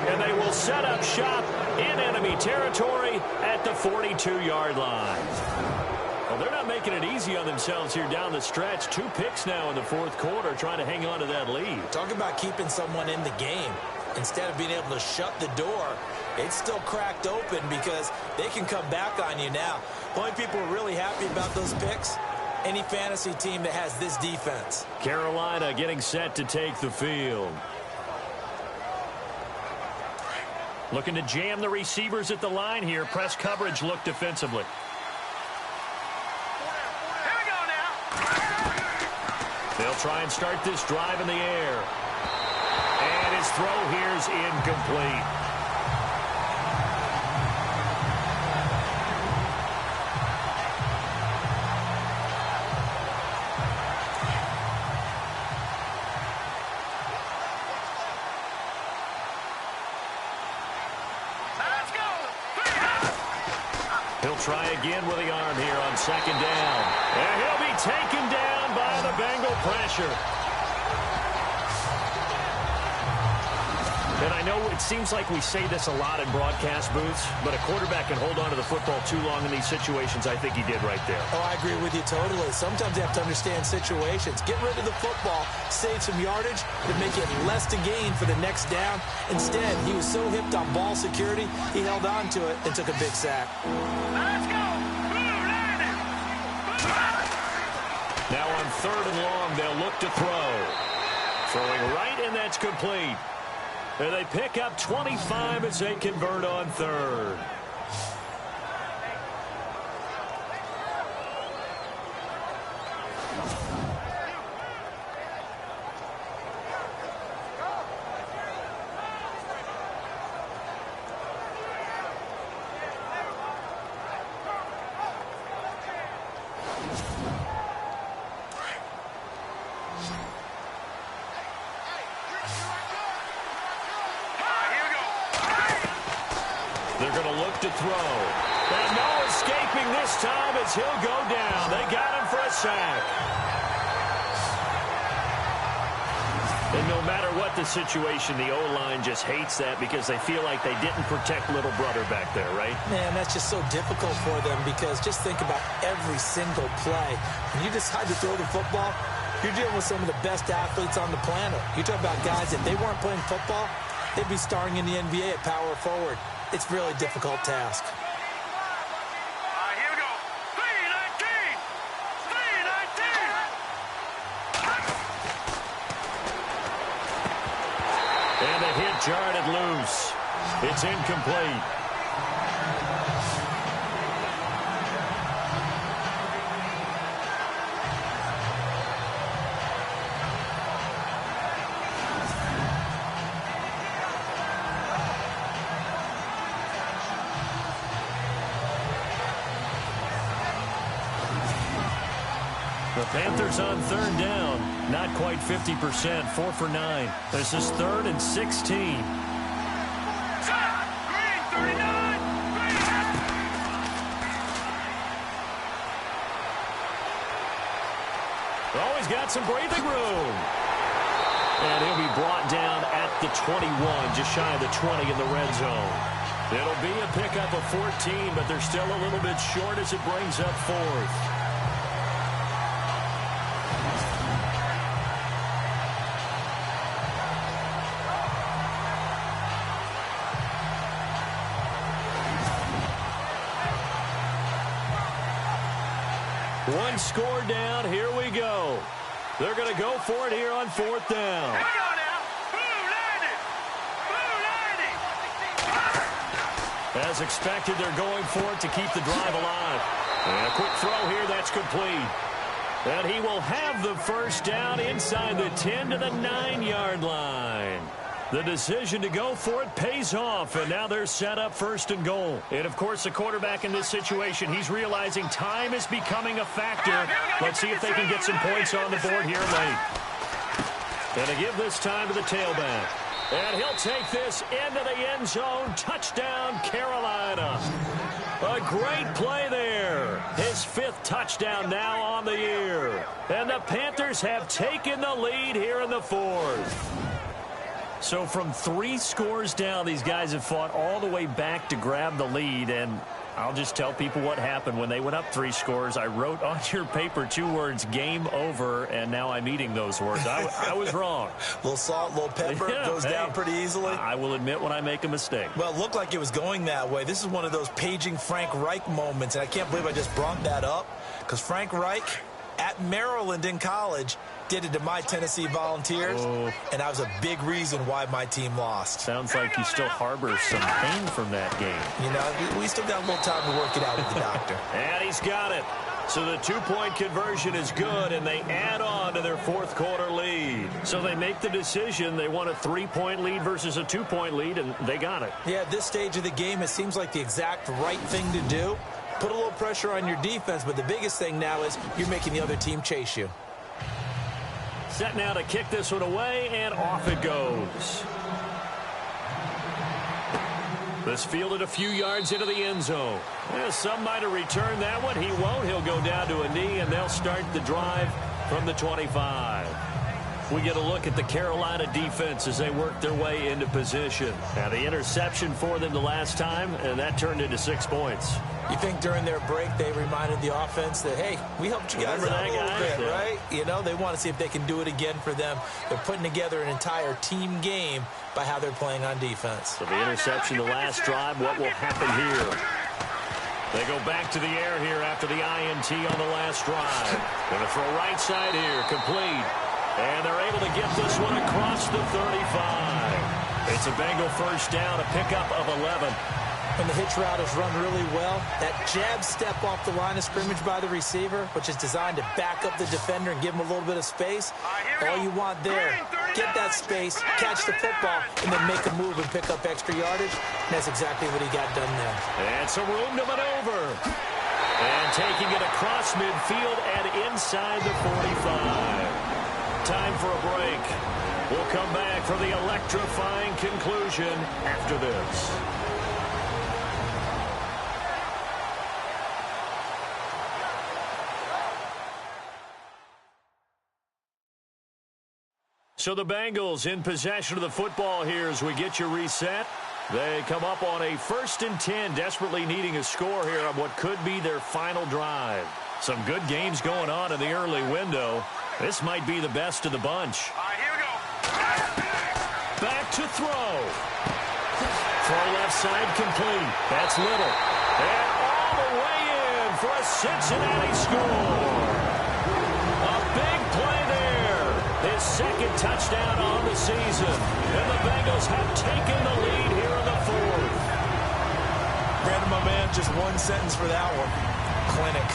And they will set up shop in enemy territory at the 42-yard line. Well, they're not making it easy on themselves here down the stretch. 2 picks now in the fourth quarter, trying to hang on to that lead. Talk about keeping someone in the game. Instead of being able to shut the door, it's still cracked open because they can come back on you now. The only people who are really happy about those picks, any fantasy team that has this defense. Carolina getting set to take the field. Looking to jam the receivers at the line here. Press coverage look defensively. They'll try and start this drive in the air. And his throw here is incomplete. Let's go. He'll try again with the arm here on second down. And he'll be taken down by the Bengal pressure. And I know it seems like we say this a lot in broadcast booths, but a quarterback can hold on to the football too long in these situations. I think he did right there. Oh, I agree with you totally. Sometimes you have to understand situations. Get rid of the football, save some yardage, to make it less to gain for the next down. Instead, he was so hipped on ball security, he held on to it and took a big sack. Let's go. Now on 3rd and long, they'll look to throw. Throwing right, and that's complete. And they pick up 25 as they convert on 3rd. They're going to look to throw. And no escaping this time as he'll go down. They got him for a sack. And no matter what the situation, the O-line just hates that because they feel like they didn't protect little brother back there, right? Man, that's just so difficult for them because just think about every single play. When you decide to throw the football, you're dealing with some of the best athletes on the planet. You talk about guys, if they weren't playing football, they'd be starring in the NBA at power forward. It's a really difficult task. All right, here we go. 319. 319. And the hit jarred it loose. It's incomplete. The Panthers on 3rd down. Not quite 50%. 4 for 9. This is 3rd and 16. Green 39. Oh, he's got some breathing room. And he'll be brought down at the 21, just shy of the 20 in the red zone. It'll be a pickup of 14, but they're still a little bit short as it brings up 4th. One score down. Here we go. They're going to go for it here on 4th down. Here we go now. 290. As expected, they're going for it to keep the drive alive. And a quick throw here. That's complete. And he will have the first down inside the 10 to the 9-yard line. The decision to go for it pays off, and now they're set up 1st and goal. And, of course, the quarterback in this situation, he's realizing time is becoming a factor. Let's see if they can get some points on the board here late. And to give this time to the tailback. And he'll take this into the end zone. Touchdown, Carolina. A great play there. His 5th touchdown now on the year. And the Panthers have taken the lead here in the 4th. So from 3 scores down, these guys have fought all the way back to grab the lead. And I'll just tell people what happened when they went up 3 scores. I wrote on your paper 2 words, game over, and now I'm eating those words. I was wrong. A little salt, a little pepper, goes down pretty easily. I will admit when I make a mistake. Well, it looked like it was going that way. This is one of those paging Frank Reich moments, and I can't believe I just brought that up because Frank Reich at Maryland in college did it to my Tennessee Volunteers, and that was a big reason why my team lost. Sounds like you still harbor some pain from that game. You know, we still got a little time to work it out with the doctor. And he's got it. So the 2-point conversion is good, and they add on to their 4th quarter lead. So they make the decision. They want a 3-point lead versus a 2-point lead, and they got it. Yeah, at this stage of the game, it seems like the exact right thing to do. Put a little pressure on your defense, but the biggest thing now is you're making the other team chase you. Set now to kick this one away, and off it goes. This fielded a few yards into the end zone. Yeah, some might have returned that one. He won't. He'll go down to a knee, and they'll start the drive from the 25. We get a look at the Carolina defense as they work their way into position. Now, the interception for them the last time, and that turned into 6 points. You think during their break they reminded the offense that, hey, we helped you guys out a little bit, right? You know, they want to see if they can do it again for them. They're putting together an entire team game by how they're playing on defense. So the interception the last drive, what will happen here? They go back to the air here after the INT on the last drive. Going to throw right side here, complete. And they're able to get this one across the 35. It's a Bengal first down, a pickup of 11. When the hitch route is run really well, that jab step off the line of scrimmage by the receiver, which is designed to back up the defender and give him a little bit of space, all you want there, get that space, catch the football, and then make a move and pick up extra yardage. And that's exactly what he got done there. And some room to maneuver. And taking it across midfield and inside the 45. Time for a break. We'll come back for the electrifying conclusion after this. So the Bengals in possession of the football here as we get you reset. They come up on a 1st and 10, desperately needing a score here on what could be their final drive. Some good games going on in the early window. This might be the best of the bunch. Here we go. Back to throw. Throw left side complete. That's Little. And all the way in for a Cincinnati score. A big play there. His 2nd touchdown on the season. And the Bengals have taken the lead here in the 4th. Brandon, my man, just one sentence for that one. Clinic.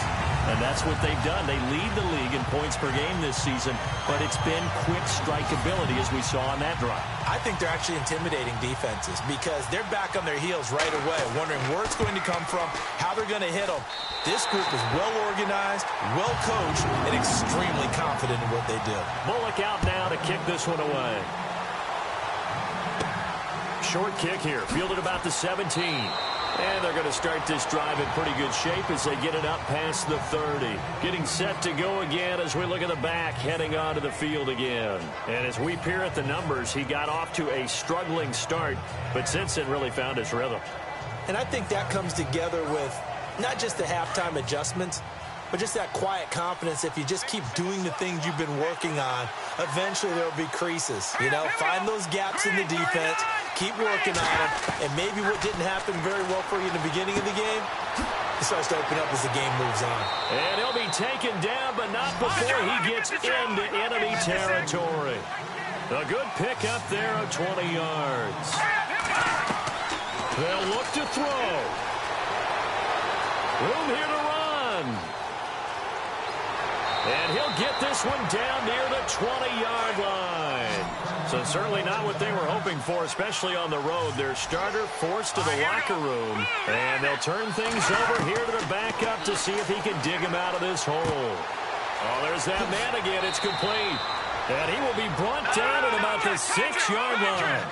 And that's what they've done. They lead the league in points per game this season, but it's been quick strikeability as we saw on that drive. I think they're actually intimidating defenses because they're back on their heels right away, wondering where it's going to come from, how they're going to hit them. This group is well organized, well coached, and extremely confident in what they do. Bullock out now to kick this one away. Short kick here, fielded about the 17. And they're going to start this drive in pretty good shape as they get it up past the 30. Getting set to go again as we look at the back, heading onto the field again. And as we peer at the numbers, he got off to a struggling start, but since then really found his rhythm. And I think that comes together with not just the halftime adjustments, but just that quiet confidence. If you just keep doing the things you've been working on, eventually there will be creases. You know, find those gaps in the defense, keep working on them, and maybe what didn't happen very well for you in the beginning of the game, it starts to open up as the game moves on. And he'll be taken down, but not before he gets into enemy territory. A good pickup there of 20 yards. They'll look to throw. Room here to run. And he'll get this one down near the 20-yard line. So certainly not what they were hoping for, especially on the road. Their starter forced to the locker room. And they'll turn things over here to the backup to see if he can dig him out of this hole. Oh, there's that man again. It's complete. And he will be brought down at about the 6-yard line.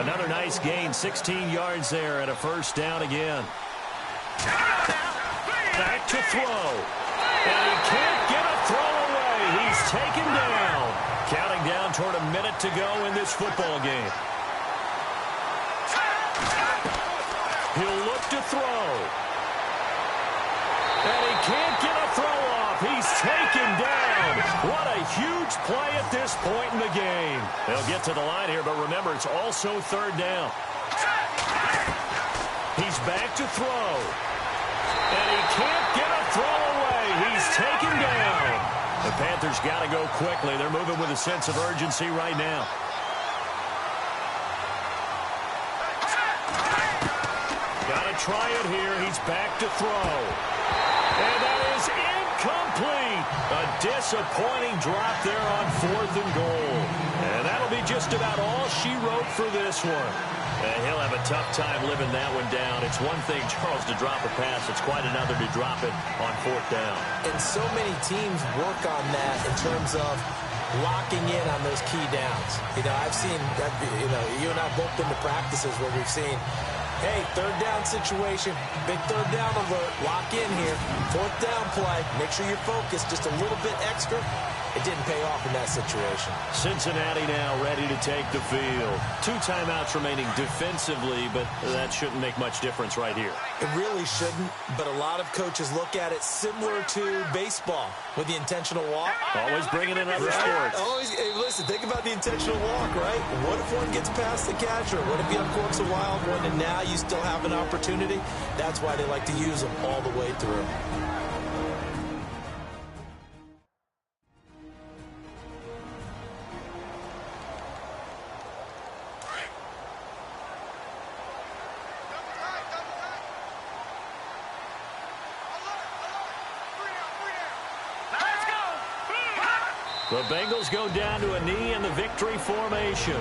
Another nice gain, 16 yards there and a first down again. Back to throw. And he can't get a throw away. He's taken down. Counting down toward a minute to go in this football game. He'll look to throw. And he can't get a throw off. He's taken down. What a huge play at this point in the game. They'll get to the line here, but remember, it's also 3rd down. He's back to throw. And he can't get a throw away. He's taken down. The Panthers got to go quickly. They're moving with a sense of urgency right now. Got to try it here. He's back to throw. And that is incomplete. A disappointing drop there on 4th and goal. And that'll be just about all she wrote for this one. And he'll have a tough time living that one down. It's one thing, Charles, to drop a pass. It's quite another to drop it on 4th down. And so many teams work on that in terms of locking in on those key downs. You know, I've seen, you know, you and I have both been to practices where we've seen Hey, third down situation. Big third down alert. Lock in here. Fourth down play. Make sure you're focused just a little bit extra. It didn't pay off in that situation. Cincinnati now ready to take the field. 2 timeouts remaining defensively, but that shouldn't make much difference right here. It really shouldn't, but a lot of coaches look at it similar to baseball with the intentional walk. Always bringing in other sports. Always, hey, listen, think about the intentional walk, right? What if one gets past the catcher? What if you uncorks a wild one and now you still have an opportunity? That's why they like to use them all the way through. The Bengals go down to a knee in the victory formation.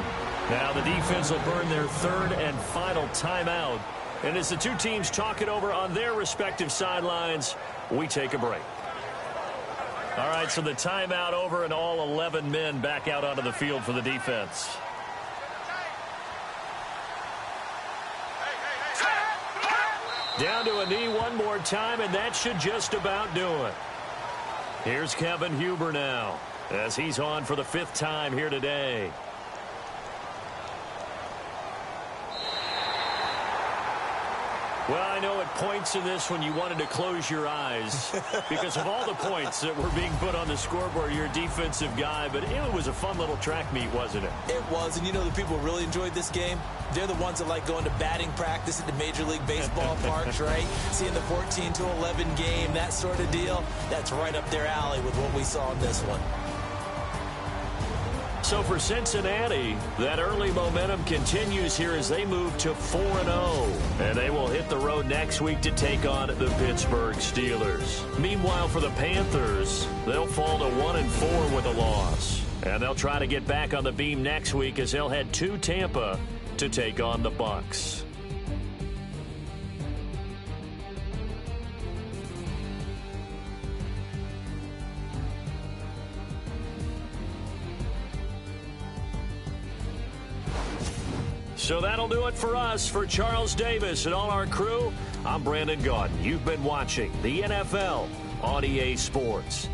Now the defense will burn their 3rd and final timeout. And as the two teams talk it over on their respective sidelines, we take a break. All right, so the timeout over and all 11 men back out onto the field for the defense. Down to a knee one more time, and that should just about do it. Here's Kevin Huber now, as he's on for the 5th time here today. Well, I know at points in this when you wanted to close your eyes because of all the points that were being put on the scoreboard, you're a defensive guy, but it was a fun little track meet, wasn't it? It was, and you know the people who really enjoyed this game? They're the ones that like going to batting practice at the Major League Baseball parks, right? Seeing the 14-11 game, that sort of deal. That's right up their alley with what we saw in this one. So for Cincinnati, that early momentum continues here as they move to 4-0. And they will hit the road next week to take on the Pittsburgh Steelers. Meanwhile, for the Panthers, they'll fall to 1-4 with a loss. And they'll try to get back on the beam next week as they'll head to Tampa to take on the Bucs. So that'll do it for us. For Charles Davis and all our crew, I'm Brandon Gaudin. You've been watching the NFL on EA Sports.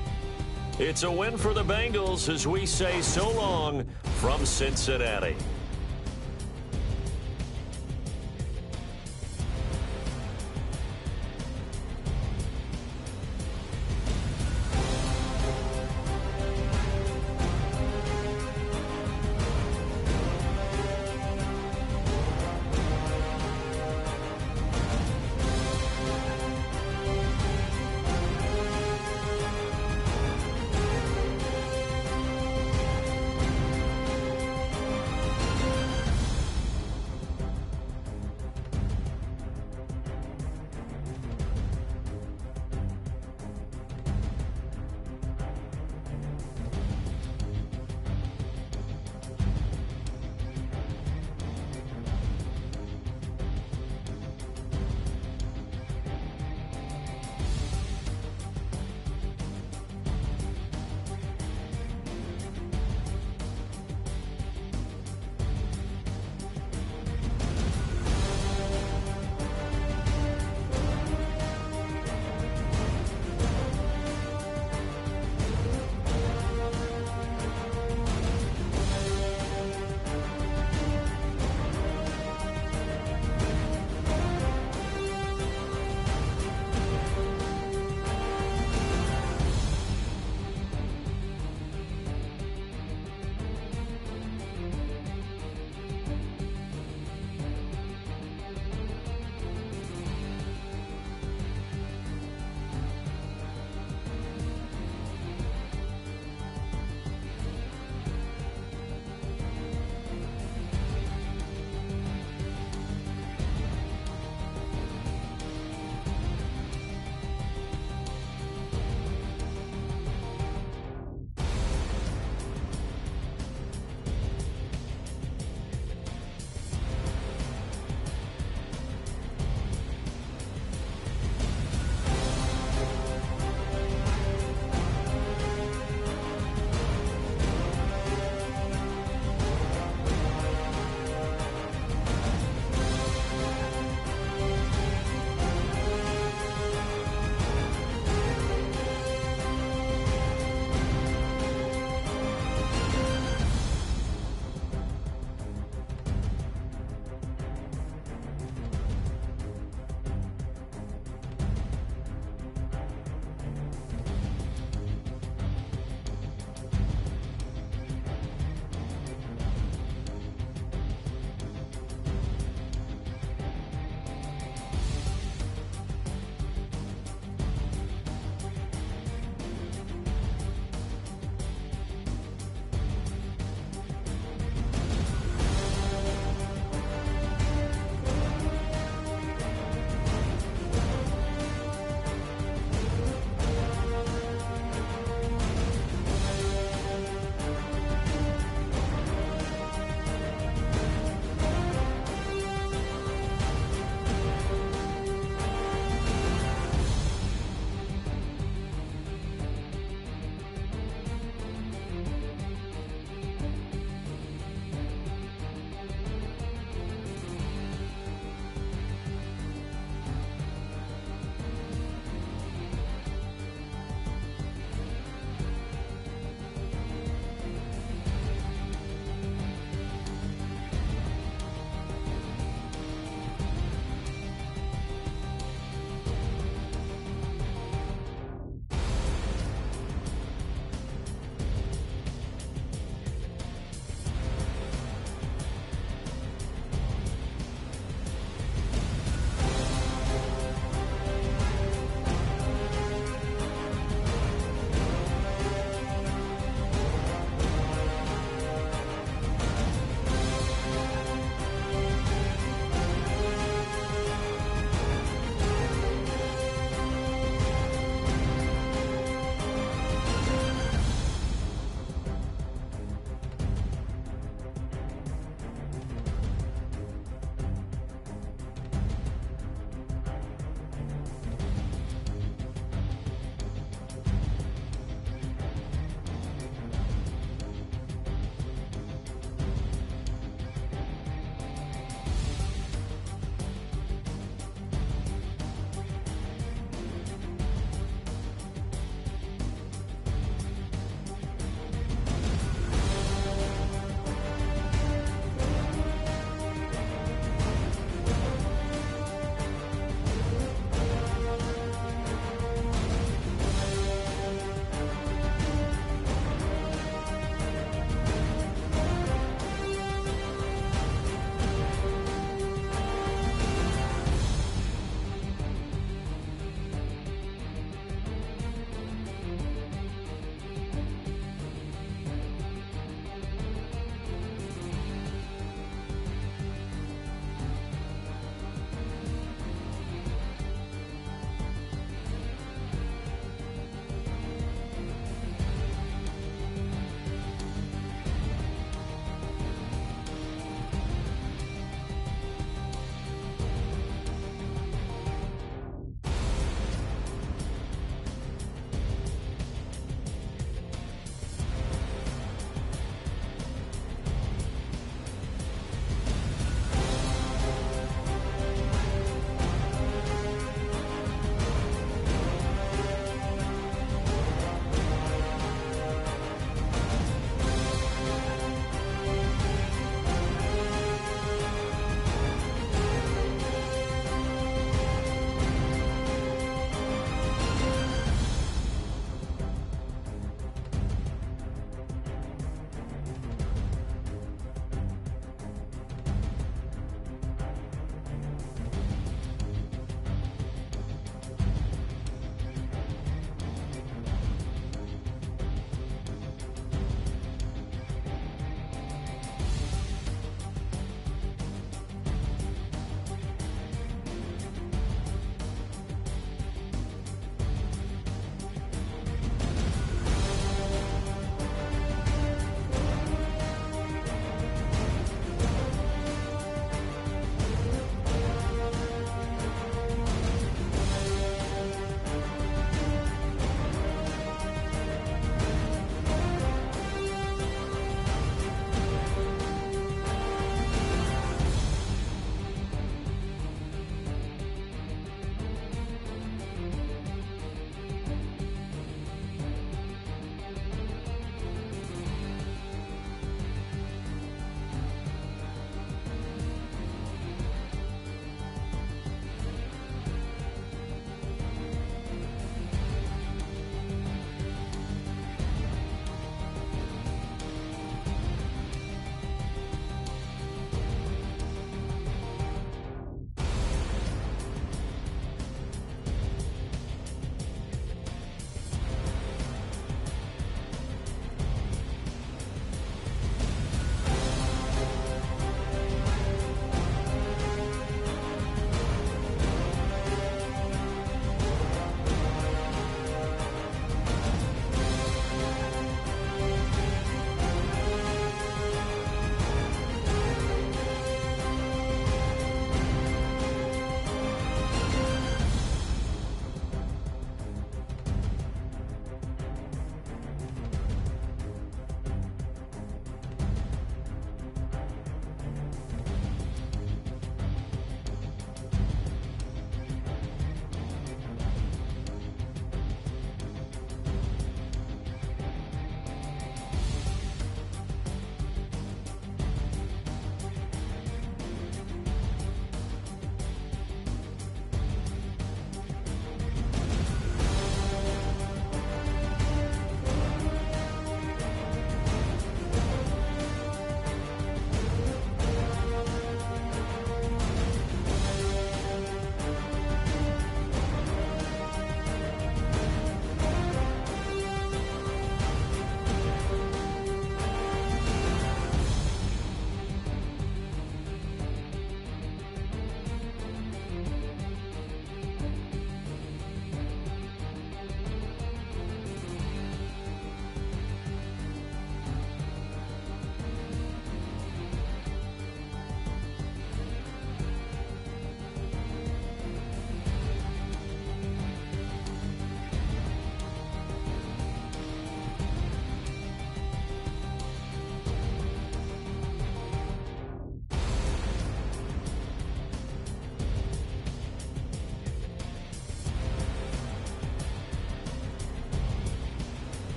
It's a win for the Bengals as we say so long from Cincinnati.